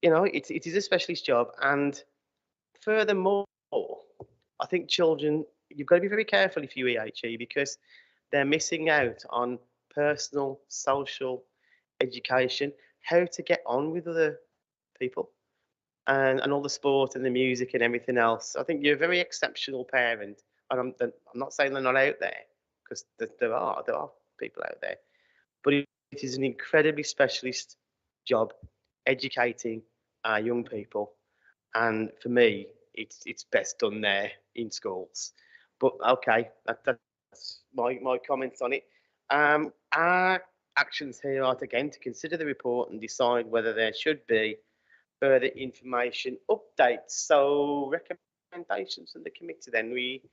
it is a specialist job, and furthermore, I think children, you've got to be very careful if you EHE because they're missing out on personal, social education, how to get on with other people, and all the sport and the music and everything else. I think you're a very exceptional parent, and I'm not saying they're not out there because there are people out there, but it is an incredibly specialist job educating our young people, and for me, it's best done there in schools. But okay, that's my comments on it. Our actions here are again to consider the report and decide whether there should be further information updates. So recommendations from the committee. Then we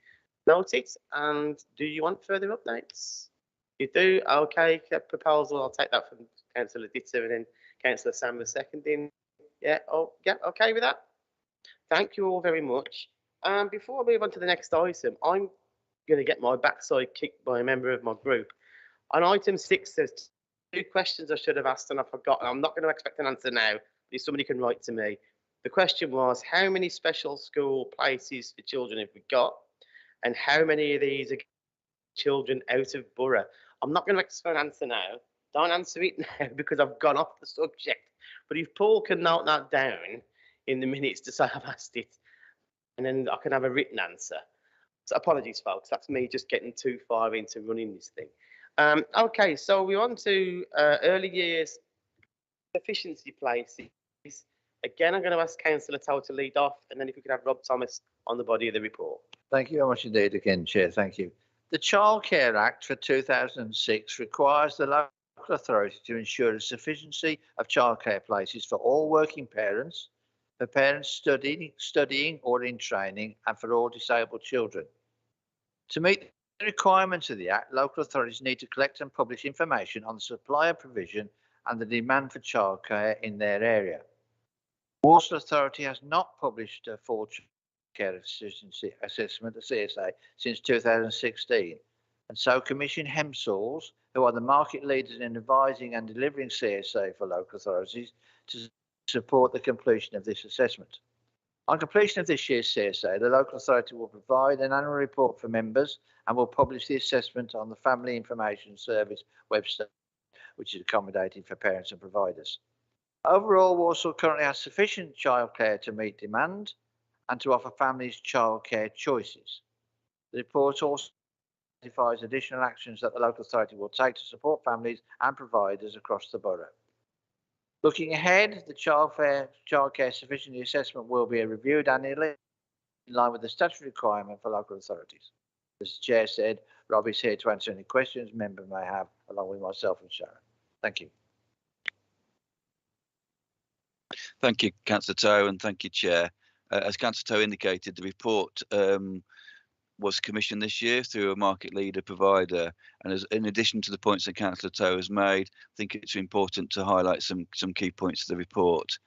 note it. And do you want further updates? You do? Okay, proposal. I'll take that from Councillor Ditter and then Councillor Sanders seconding. Yeah, yeah, okay with that? Thank you all very much. Before I move on to the next item, I'm going to get my backside kicked by a member of my group. On item 6, there's 2 questions I should have asked and I forgot. I'm not going to expect an answer now, but if somebody can write to me. The question was, how many special school places for children have we got? And how many of these are children out of borough? I'm not going to expect an answer now. Don't answer it now because I've gone off the subject. But if Paul can note that down in the minutes to say I've asked it, and then I can have a written answer. So apologies, folks. That's me just getting too far into running this thing. Okay, so we're on to early years efficiency places. Again, I'm going to ask Councillor Tow to lead off, and then if we could have Rob Thomas on the body of the report. Thank you very much indeed again, Chair. Thank you. The Child Care Act for 2006 requires the local authority to ensure a sufficiency of childcare places for all working parents, for parents studying or in training, and for all disabled children. To meet the requirements of the Act, local authorities need to collect and publish information on the supply of provision and the demand for childcare in their area. Warsaw Authority has not published a full care efficiency assessment, the CSA, since 2016, and so commissioned Hemsells, who are the market leaders in advising and delivering CSA for local authorities, to support the completion of this assessment. On completion of this year's CSA, the local authority will provide an annual report for members and will publish the assessment on the Family Information Service website, which is accommodated for parents and providers. Overall, Warsaw currently has sufficient childcare to meet demand and to offer families childcare choices. The report also identifies additional actions that the local authority will take to support families and providers across the borough. Looking ahead, the childcare sufficiency assessment will be reviewed annually in line with the statutory requirement for local authorities. As the Chair said, Rob is here to answer any questions members may have, along with myself and Sharon. Thank you. Thank you, Councillor Tow, and thank you, Chair. As Councillor Tow indicated, the report was commissioned this year through a market leader provider, and as in addition to the points that Councillor Tow has made, I think it's important to highlight some key points of the report.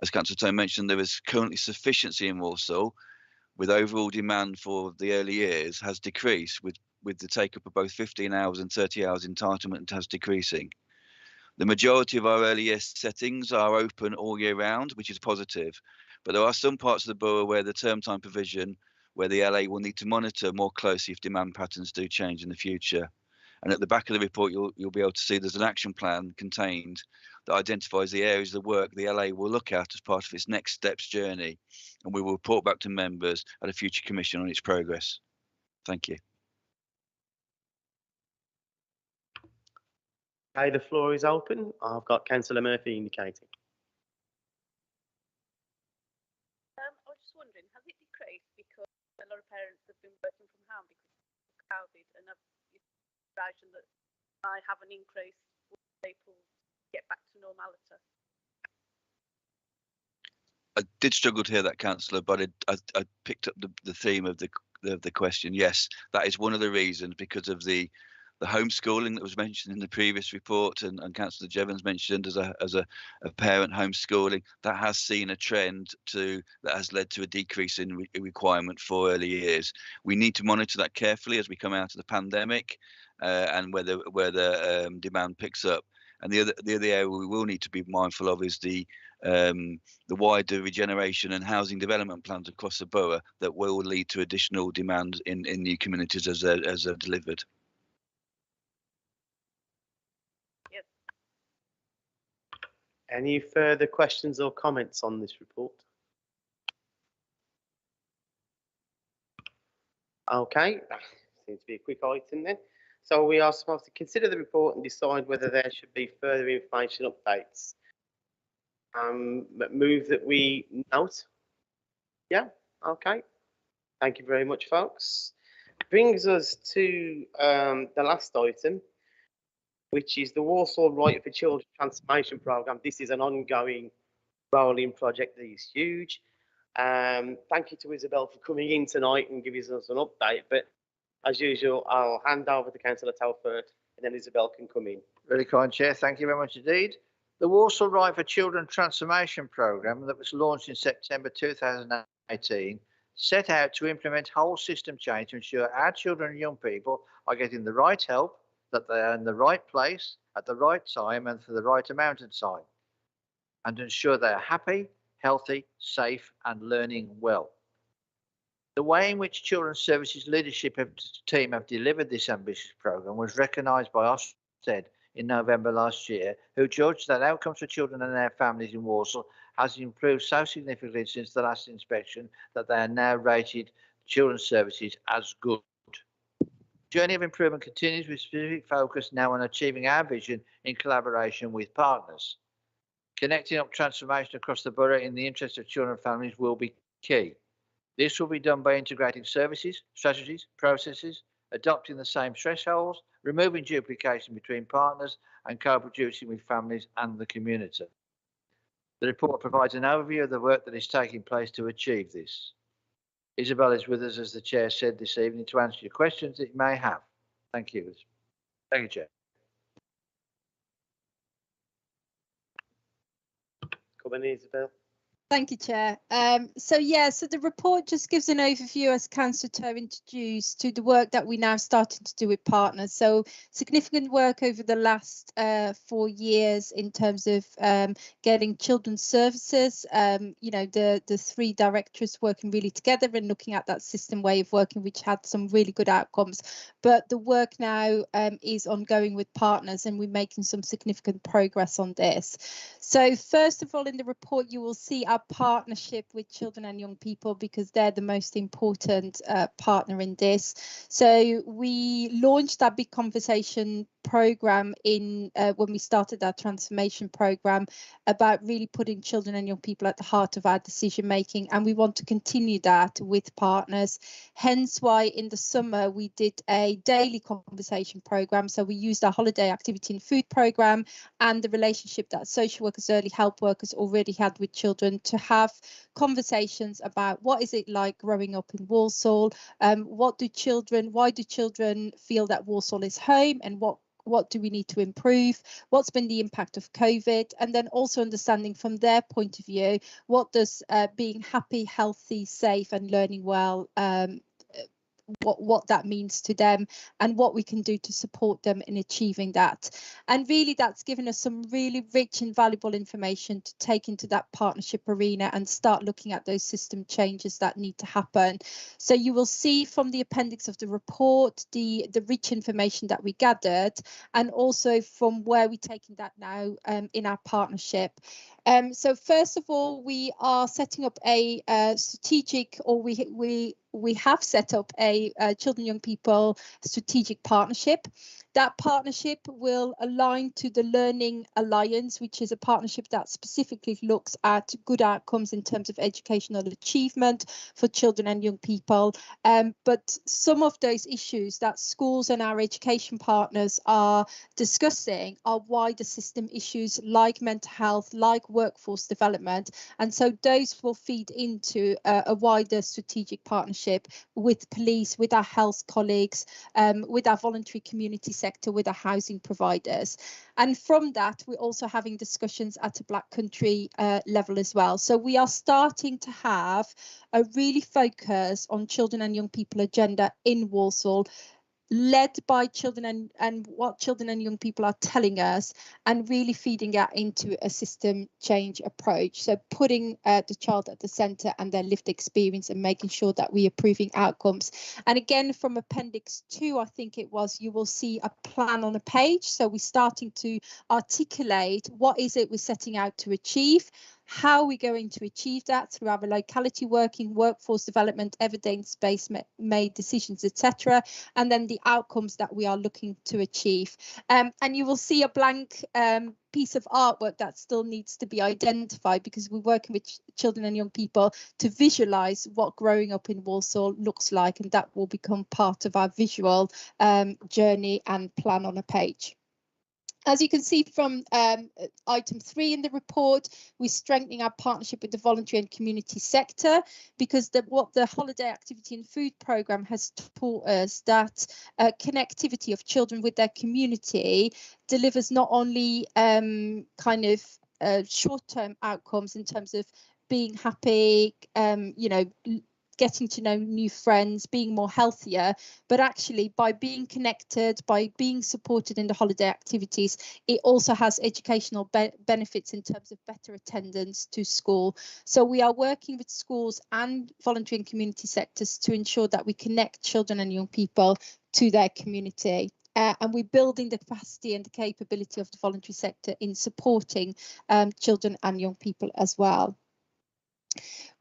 As Councillor Tow mentioned, there is currently sufficiency in Warsaw, with overall demand for the early years has decreased, with the take-up of both 15 hours and 30 hours entitlement has decreasing. The majority of our early years settings are open all year round, which is positive, but there are some parts of the borough where the term time provision, where the LA will need to monitor more closely if demand patterns do change in the future. And at the back of the report, you'll be able to see there's an action plan contained that identifies the areas of the work the LA will look at as part of its next steps journey, and we will report back to members at a future commission on its progress. Thank you. Okay, the floor is open. I've got Councillor Murphy indicating. I was just wondering, has it decreased because a lot of parents have been working from home because of COVID, and I've that might have an increase people get back to normality. I did struggle to hear that, Councillor, but I picked up the theme of the question. Yes, that is one of the reasons, because of the homeschooling that was mentioned in the previous report, and Councillor Jevons mentioned as a parent homeschooling, that has seen a trend that has led to a decrease in requirement for early years. We need to monitor that carefully as we come out of the pandemic, and whether demand picks up. And the other area we will need to be mindful of is the wider regeneration and housing development plans across the borough that will lead to additional demand in new communities as they're delivered. Yep. Any further questions or comments on this report? Okay, that seems to be a quick item then. So we are supposed to consider the report and decide whether there should be further information updates. Move that we note. Yeah, okay. Thank you very much, folks. Brings us to the last item, which is the Warsaw Right for Children Transformation Programme. This is an ongoing rolling project that is huge. Thank you to Isabel for coming in tonight and giving us an update. But as usual, I'll hand over to Councillor Telford, and then Isabel can come in. Very kind, Chair. Thank you very much indeed. The Warsaw Right for Children Transformation Programme that was launched in September 2018 set out to implement whole system change to ensure our children and young people are getting the right help, that they are in the right place at the right time and for the right amount of time, and to ensure they are happy, healthy, safe and learning well. The way in which Children's Services leadership team have delivered this ambitious programme was recognised by Ofsted in November last year, who judged that outcomes for children and their families in Warsaw has improved so significantly since the last inspection that they are now rated Children's Services as good. The journey of improvement continues with specific focus now on achieving our vision in collaboration with partners. Connecting up transformation across the borough in the interest of children and families will be key. This will be done by integrating services, strategies, processes, adopting the same thresholds, removing duplication between partners and co-producing with families and the community. The report provides an overview of the work that is taking place to achieve this. Isabel is with us, as the Chair said this evening, to answer your questions that you may have. Thank you. Thank you, Chair. Come in, Isabel. Thank you, Chair. So the report just gives an overview, as Councillor Toe introduced, to the work that we now starting to do with partners. So significant work over the last 4 years in terms of getting Children's Services, the 3 directorates working really together and looking at that system way of working, which had some really good outcomes. But the work now is ongoing with partners, and we're making some significant progress on this. So first of all, in the report, you will see our partnership with children and young people, because they're the most important partner in this. So we launched that big conversation program in when we started our transformation program, about really putting children and young people at the heart of our decision making, and we want to continue that with partners. Hence why in the summer we did a daily conversation program. So we used our holiday activity and food program and the relationship that social workers, early help workers already had with children, to have conversations about what is it like growing up in Warsaw, why do children feel that Warsaw is home, and what do we need to improve, what's been the impact of COVID, and then also understanding from their point of view, what does being happy, healthy, safe and learning well, what that means to them, and what we can do to support them in achieving that. And really that's given us some really rich and valuable information to take into that partnership arena and start looking at those system changes that need to happen. So you will see from the appendix of the report the rich information that we gathered, and also from where we're taking that now in our partnership. So first of all, we are setting up a strategic, or we have set up a children and young people strategic partnership. That partnership will align to the Learning Alliance, which is a partnership that specifically looks at good outcomes in terms of educational achievement for children and young people. But some of those issues that schools and our education partners are discussing are wider system issues like mental health, like workforce development. And so those will feed into a wider strategic partnership with police, with our health colleagues, with our voluntary community sector, with our housing providers. And from that, we're also having discussions at a Black Country level as well. So we are starting to have a really focus on children and young people agenda in Warsaw, led by children and what children and young people are telling us, and really feeding that into a system change approach. So putting the child at the centre and their lived experience and making sure that we're improving outcomes. And again, from Appendix 2, I think it was, you will see a plan on a page. So we're starting to articulate what is it we're setting out to achieve. How are we going to achieve that through our locality working, workforce development, evidence-based made decisions, etc. And then the outcomes that we are looking to achieve. And you will see a blank piece of artwork that still needs to be identified, because we're working with children and young people to visualise what growing up in Warsaw looks like, and that will become part of our visual journey and plan on a page. As you can see from item 3 in the report, we're strengthening our partnership with the voluntary and community sector, because what the Holiday Activity and Food Programme has taught us, that connectivity of children with their community delivers not only kind of short-term outcomes in terms of being happy, you know, getting to know new friends, being more healthier, but actually by being connected, by being supported in the holiday activities, it also has educational benefits in terms of better attendance to school. So we are working with schools and voluntary and community sectors to ensure that we connect children and young people to their community. And we're building the capacity and the capability of the voluntary sector in supporting children and young people as well.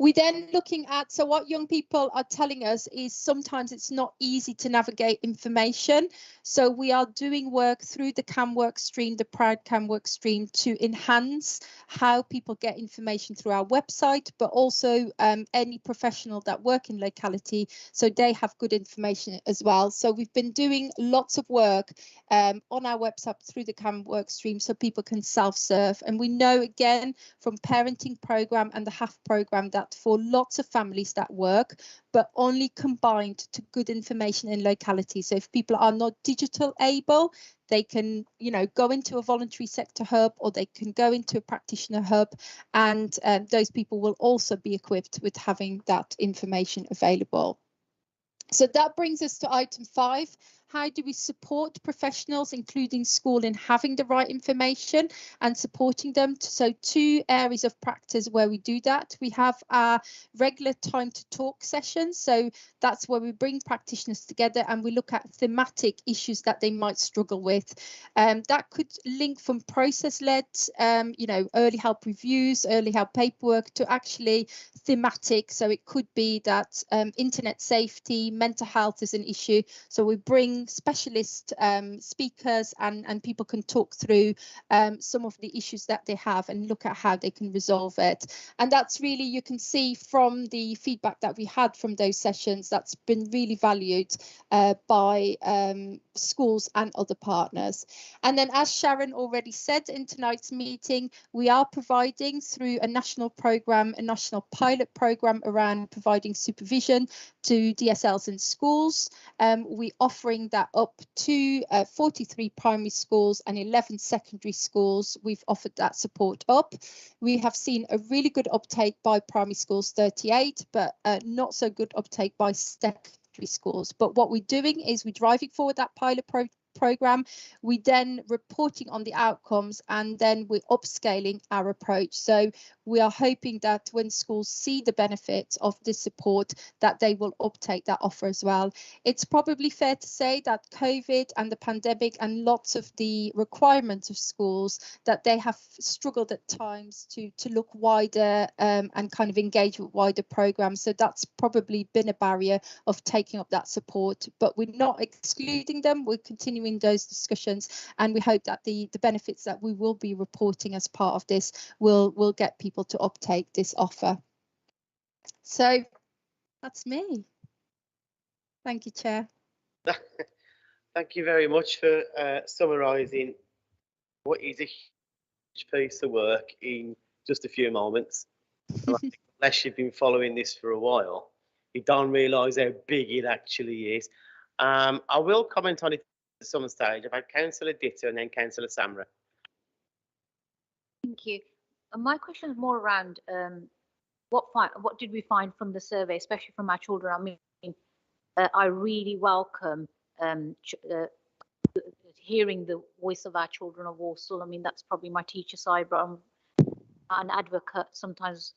We then looking at, so what young people are telling us is sometimes it's not easy to navigate information. So we are doing work through the CAM work stream, the Proud CAM work stream, to enhance how people get information through our website, but also any professional that work in locality, so they have good information as well. So we've been doing lots of work on our website through the CAM work stream so people can self-serve. And we know again from parenting programme and the HAF programme that for lots of families that work, but only combined to good information in locality. So if people are not digital able, they can, you know, go into a voluntary sector hub, or they can go into a practitioner hub, and those people will also be equipped with having that information available. So that brings us to item 5. How do we support professionals, including school, in having the right information and supporting them? So 2 areas of practice where we do that. We have our regular time to talk sessions. So that's where we bring practitioners together and we look at thematic issues that they might struggle with. That could link from process-led, you know, early help reviews, early help paperwork, to actually thematic. So it could be that internet safety, mental health is an issue. So we bring specialist speakers and people can talk through some of the issues that they have and look at how they can resolve it. And that's really, you can see from the feedback that we had from those sessions, that's been really valued by schools and other partners. And then, as Sharon already said in tonight's meeting, we are providing through a national programme, a national pilot programme around providing supervision to DSLs in schools. We're offering that up to 43 primary schools and 11 secondary schools. We've offered that support up. We have seen a really good uptake by primary schools, 38, but not so good uptake by secondary schools. But what we're doing is we're driving forward that pilot programme. We then reporting on the outcomes, and then we're upscaling our approach. So we are hoping that when schools see the benefits of this support, that they will uptake that offer as well. It's probably fair to say that COVID and the pandemic and lots of the requirements of schools, that they have struggled at times to look wider and kind of engage with wider programmes. So that's probably been a barrier of taking up that support, but we're not excluding them. We're continuing continuing those discussions, and we hope that the benefits that we will be reporting as part of this will get people to uptake this offer. So that's me. Thank you, Chair. Thank you very much for summarising what is a huge piece of work in just a few moments. Unless you've been following this for a while, you don't realise how big it actually is. I will comment on it at some stage about Councillor Ditter and then Councillor Samra. Thank you. My question is more around what did we find from the survey, especially from our children? I mean, I really welcome hearing the voice of our children of Warsaw. I mean, that's probably my teacher side, but I'm an advocate sometimes,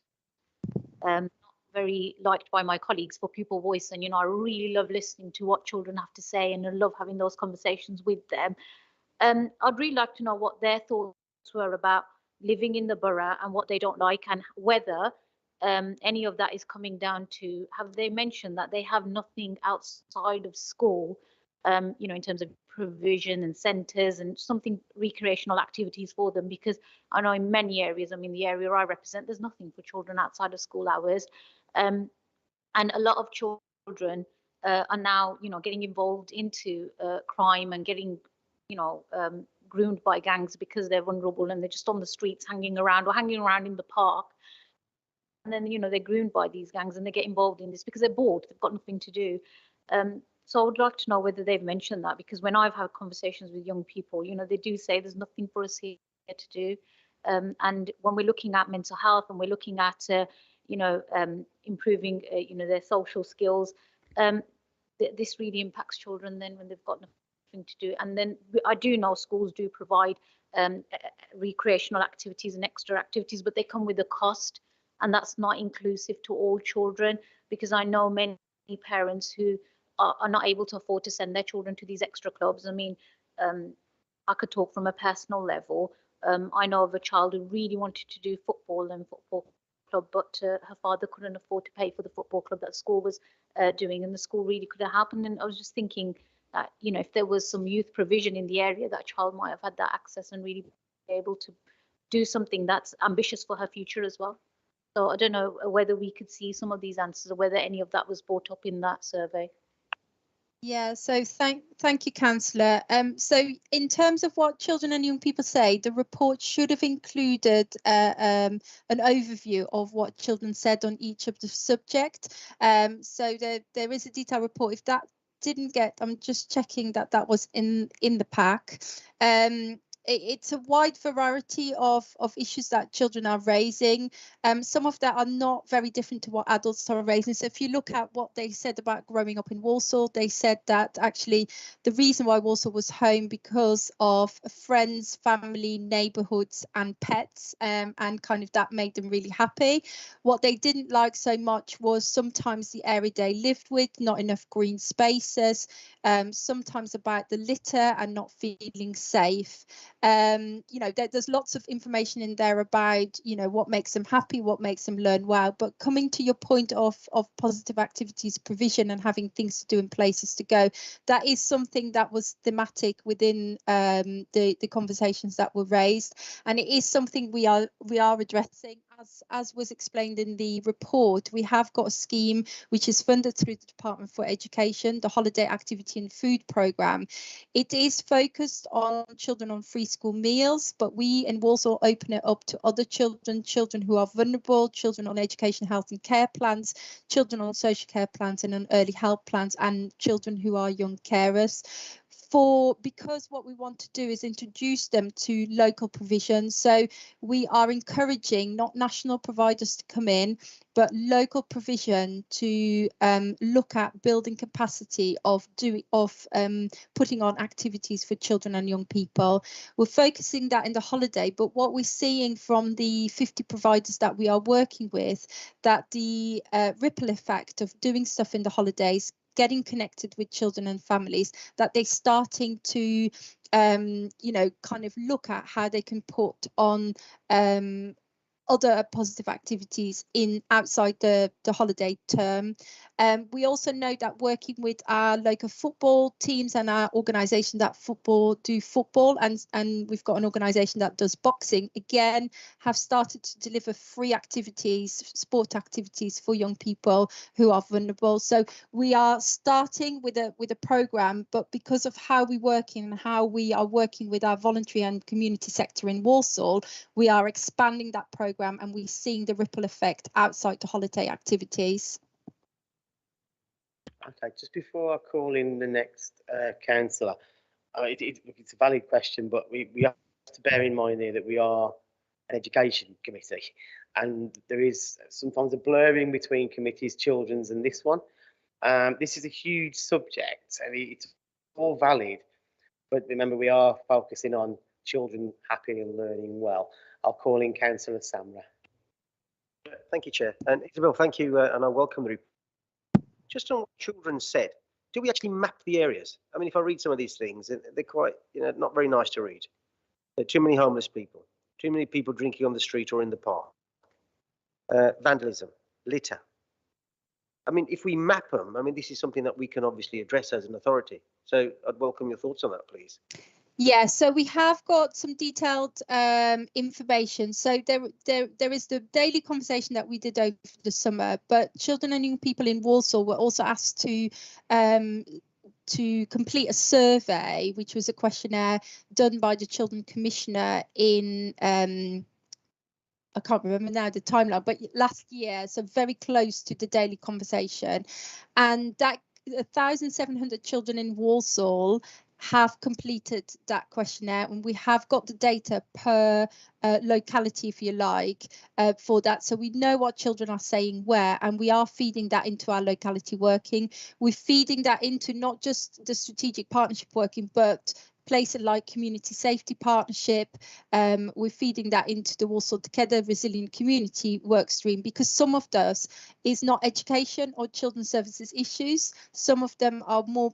not very liked by my colleagues for pupil voice. And, you know, I really love listening to what children have to say, and I love having those conversations with them. I'd really like to know what their thoughts were about living in the borough and what they don't like, and whether any of that is coming down to, have they mentioned that they have nothing outside of school, you know, in terms of provision and centres and something recreational activities for them? Because I know in many areas, I mean, the area I represent, there's nothing for children outside of school hours. And a lot of children are now, you know, getting involved into crime and getting, you know, groomed by gangs because they're vulnerable and they're just on the streets hanging around or hanging around in the park. And then, you know, they're groomed by these gangs and they get involved in this because they're bored, they've got nothing to do. So I would like to know whether they've mentioned that, because when I've had conversations with young people, you know, they do say there's nothing for us here to do. And when we're looking at mental health and we're looking at, you know, improving, you know, their social skills, this really impacts children then when they've got nothing to do. And then I do know schools do provide recreational activities and extra activities, but they come with a cost, and that's not inclusive to all children, because I know many parents who are not able to afford to send their children to these extra clubs. I mean, I could talk from a personal level. I know of a child who really wanted to do football and football club, but her father couldn't afford to pay for the football club that school was doing, and the school really couldn't help. And I was just thinking that, you know, if there was some youth provision in the area, that child might have had that access and really be able to do something that's ambitious for her future as well. So I don't know whether we could see some of these answers or whether any of that was brought up in that survey. Yeah, so thank you, Councillor. So in terms of what children and young people say, the report should have included an overview of what children said on each of the subject. So there is a detailed report. If that didn't get, I'm just checking that was in the pack. It's a wide variety of issues that children are raising. Some of that are not very different to what adults are raising. So if you look at what they said about growing up in Warsaw, they said that actually the reason why Warsaw was home because of friends, family, neighbourhoods and pets, and kind of that made them really happy. What they didn't like so much was sometimes the area they lived with, not enough green spaces, sometimes about the litter and not feeling safe. You know, there's lots of information in there about, you know, what makes them happy, what makes them learn well. But coming to your point of positive activities provision and having things to do and places to go, that is something that was thematic within the conversations that were raised, and it is something we are addressing. As was explained in the report, we have got a scheme which is funded through the Department for Education, the Holiday Activity and Food Programme. It is focused on children on free school meals, but we in Warsaw open it up to other children who are vulnerable, children on education, health and care plans, children on social care plans and on early help plans, and children who are young carers. Because what we want to do is introduce them to local provisions. So we are encouraging not national providers to come in, but local provision to look at building capacity of putting on activities for children and young people. We're focusing that in the holiday, but what we're seeing from the 50 providers that we are working with, that the ripple effect of doing stuff in the holidays, getting connected with children and families, that they're starting to, you know, kind of look at how they can put on other positive activities in outside the holiday term. We also know that working with our local football teams and our organisation that do football, and we've got an organisation that does boxing, again, have started to deliver free activities, sport activities for young people who are vulnerable. So we are starting with a programme, but because of how we work and how we are working with our voluntary and community sector in Warsaw, we are expanding that programme and we're seeing the ripple effect outside the holiday activities. Okay, just before I call in the next councillor, it's a valid question, but we have to bear in mind here that we are an education committee, and there is sometimes a blurring between committees, children's and this one. This is a huge subject and it's all valid, but remember we are focusing on children happy and learning well. I'll call in Councillor Samra. Thank you, Chair. And Isabel, thank you, and I welcome the report. Just on what children said, do we actually map the areas? I mean, if I read some of these things, they're quite, not very nice to read. There are too many homeless people, too many people drinking on the street or in the park, vandalism, litter. I mean, if we map them, I mean, this is something that we can obviously address as an authority. So I'd welcome your thoughts on that, please. Yeah, so we have got some detailed information. So there is the daily conversation that we did over the summer, but children and young people in Warsaw were also asked to complete a survey, which was a questionnaire done by the Children Commissioner in I can't remember now the timeline, but last year, so very close to the daily conversation, and that 1,700 children in Warsaw have completed that questionnaire, and we have got the data per locality, if you like, for that. So we know what children are saying where, and we are feeding that into our locality working. We're feeding that into not just the strategic partnership working, but places like Community Safety Partnership. We're feeding that into the Warsaw Together Resilient Community workstream, because some of those is not education or children's services issues. Some of them are more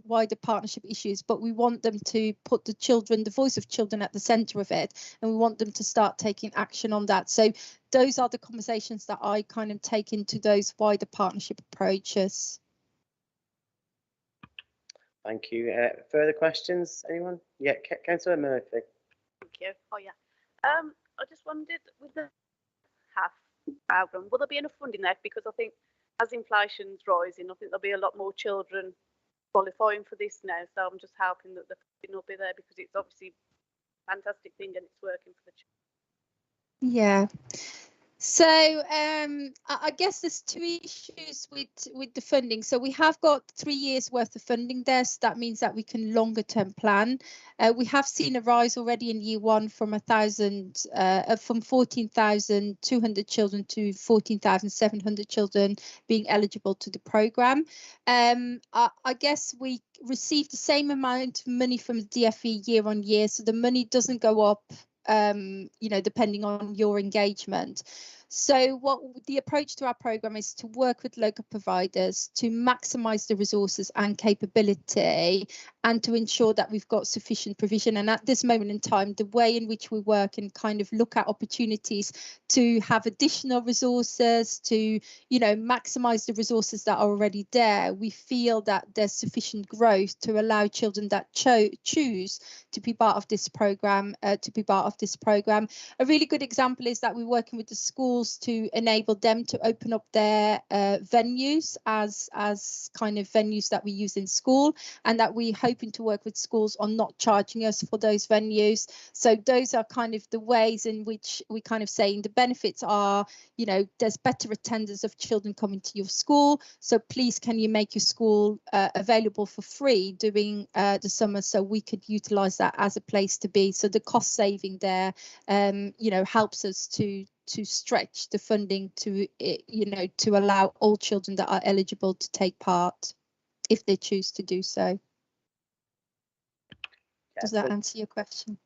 wider partnership issues, but we want them to put the children, the voice of children, at the centre of it, and we want them to start taking action on that. So those are the conversations that I kind of take into those wider partnership approaches. Thank you. Further questions, anyone? Yeah, Councillor Murphy. Thank you. Oh yeah. I just wondered, with the HAF programme, will there be enough funding there? Because I think as inflation's rising, I think there'll be a lot more children qualifying for this now. So I'm just hoping that the funding will be there, because it's obviously a fantastic thing and it's working for the children. Yeah. So I guess there's two issues with the funding. So we have got 3 years worth of funding there. So that means that we can longer term plan. We have seen a rise already in year one from 14,200 children to 14,700 children being eligible to the programme. I guess we received the same amount of money from the DFE year on year. So the money doesn't go up depending on your engagement. So what the approach to our programme is to work with local providers to maximise the resources and capability, and to ensure that we've got sufficient provision. And at this moment in time, the way in which we work and kind of look at opportunities to have additional resources, to maximise the resources that are already there, we feel that there's sufficient growth to allow children that choose to be part of this programme A really good example is that we're working with the schools to enable them to open up their venues as kind of venues that we use in school, and that we're hoping to work with schools on not charging us for those venues. So those are kind of the ways in which we kind of saying the benefits are, there's better attendance of children coming to your school. So please, can you make your school available for free during the summer, so we could utilise that as a place to be. So the cost saving there, helps us to stretch the funding to allow all children that are eligible to take part, if they choose to do so. Does that answer your question?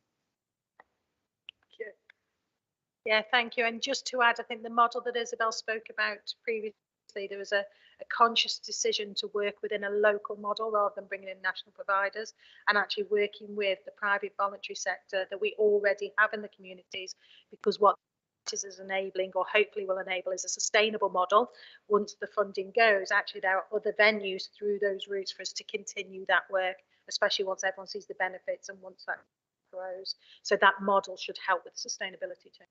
Yeah, thank you. And just to add, I think the model that Isabel spoke about previously, there was a conscious decision to work within a local model rather than bringing in national providers, and actually working with the private voluntary sector that we already have in the communities, because what as enabling, or hopefully will enable, is a sustainable model. Once the funding goes, actually there are other venues through those routes for us to continue that work, especially once everyone sees the benefits and once that grows. So that model should help with sustainability too.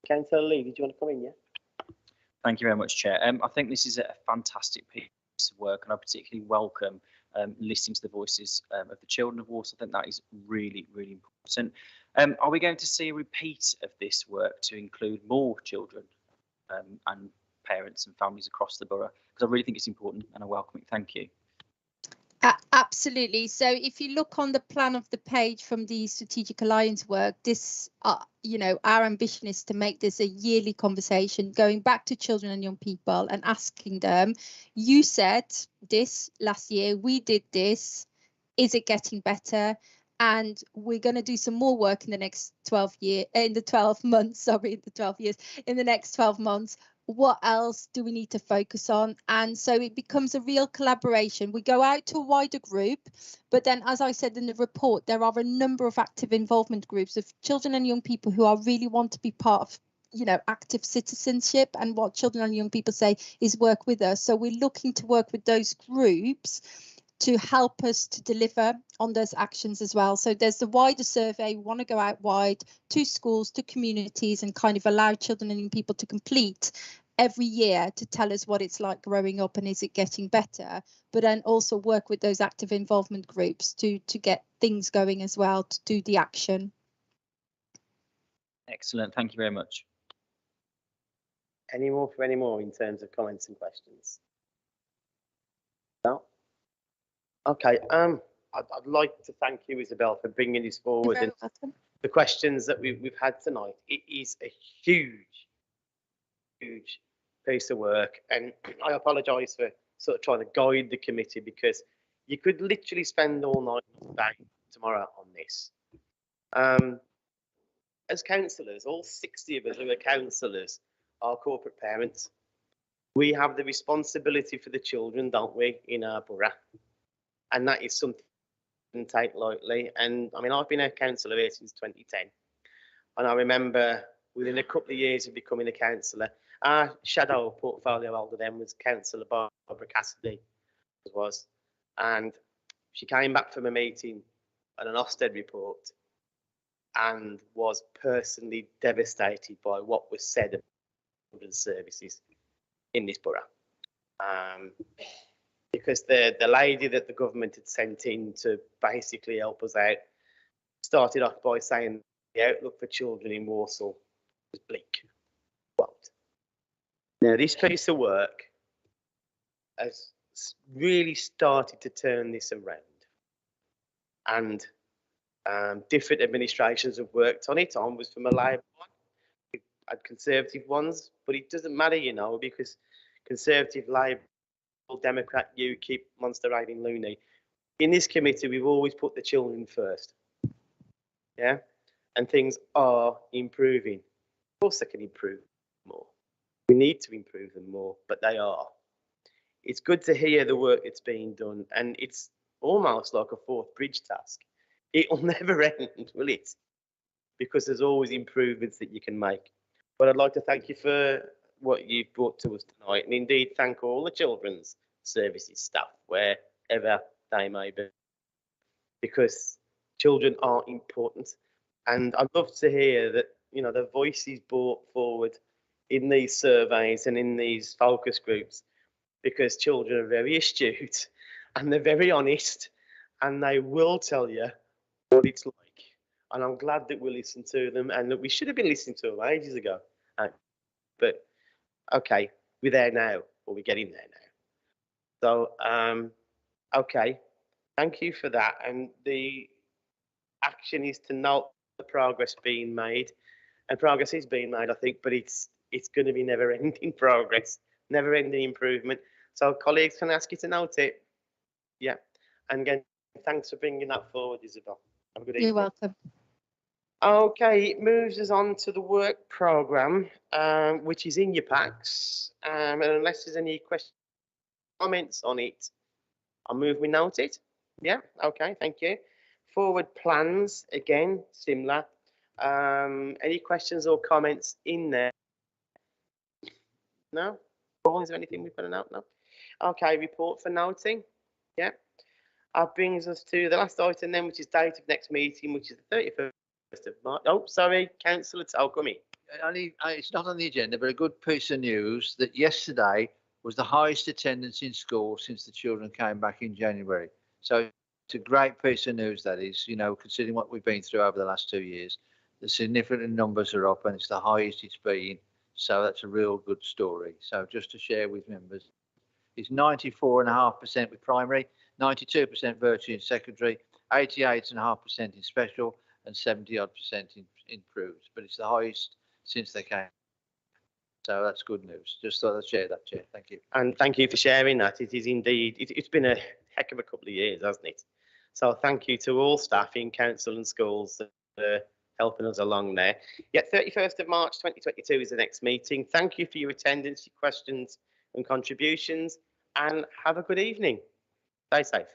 Councillor Lee, did you want to come in? Yeah. Thank you very much, Chair. I think this is a fantastic piece of work, and I particularly welcome listening to the voices of the children of Warsaw. I think that is really, really important. Are we going to see a repeat of this work to include more children and parents and families across the borough? Because I really think it's important, and I welcome it. Thank you. Absolutely. So if you look on the plan of the page from the strategic alliance work, this, you know, our ambition is to make this a yearly conversation, going back to children and young people and asking them, you said this last year, we did this, is it getting better? And we're going to do some more work in the next 12 years, in the 12 months, sorry, the 12 years, in the next 12 months. What else do we need to focus on? And so it becomes a real collaboration. We go out to a wider group, but then, as I said in the report, there are a number of active involvement groups of children and young people who are really want to be part of, you know, active citizenship. And what children and young people say is work with us. So we're looking to work with those groups to help us to deliver on those actions as well. So there's the wider survey. We want to go out wide to schools, to communities, and kind of allow children and young people to complete every year to tell us what it's like growing up and is it getting better, but then also work with those active involvement groups to get things going as well, to do the action. Excellent. Thank you very much. Any more in terms of comments and questions? No? Okay, I'd like to thank you, Isabel, for bringing this forward and the questions that we've had tonight. It is a huge piece of work, and I apologise for sort of trying to guide the committee, because you could literally spend all night and day tomorrow on this. As councillors, all 60 of us who are councillors are corporate parents. We have the responsibility for the children, don't we, in our borough? And that is something to take lightly. And I mean, I've been a councillor here since 2010. And I remember within a couple of years of becoming a councillor, our shadow portfolio holder then was Councillor Barbara Cassidy, and she came back from a meeting and an Ofsted report and was personally devastated by what was said about children's services in this borough. Because the lady that the government had sent in to basically help us out started off by saying the outlook for children in Warsaw was bleak. Quote. Now, this piece of work has really started to turn this around, and different administrations have worked on it. I was from a Labour one, we had Conservative ones, but it doesn't matter, you know, because Conservative, Labour, Democrat, UKIP, Monster Riding Looney. In this committee, we've always put the children first. Yeah, and things are improving. Of course, they can improve more. We need to improve them more, but they are. It's good to hear the work that's being done, and it's almost like a fourth bridge task. It'll never end, will it? Because there's always improvements that you can make. But I'd like to thank you for what you've brought to us tonight, and indeed thank all the children's services staff, wherever they may be, because children are important. And I'd love to hear that, you know, the voices brought forward in these surveys and in these focus groups, because children are very astute and they're very honest, and they will tell you what it's like. And I'm glad that we listen to them, and that we should have been listening to them ages ago. But okay, we're there now, or we're getting there now. So, okay, thank you for that. And the action is to note the progress being made, and progress is being made, I think, but it's going to be never-ending progress, never-ending improvement. So, colleagues, can I ask you to note it? Yeah, and again, thanks for bringing that forward, Isabel. Have a good evening. You're welcome. Okay, it moves us on to the work programme, which is in your packs. And unless there's any questions, comments on it, I'll move we note it. Yeah, okay, thank you. Forward plans, again, similar. Any questions or comments in there? No? Paul, is there anything we've got to note? No? Okay, report for noting. Yeah. That brings us to the last item then, which is date of next meeting, which is the 31st of March. Oh, sorry, Councillor Toll, come in. It's not on the agenda, but a good piece of news that yesterday was the highest attendance in school since the children came back in January. So it's a great piece of news, that is, you know, considering what we've been through over the last 2 years. The significant numbers are up and it's the highest it's been. So that's a real good story. So just to share with members, it's 94.5% with primary, 92% virtually in secondary, 88.5% in special, and 70-odd% in proofs. But it's the highest since they came. So that's good news. Just thought I'd share that, Chair. Thank you. And thank you for sharing that. It is indeed, it's been a heck of a couple of years, hasn't it? So thank you to all staff in council and schools for helping us along there. Yeah, 31st of March 2022 is the next meeting. Thank you for your attendance, your questions and contributions, and have a good evening. Stay safe.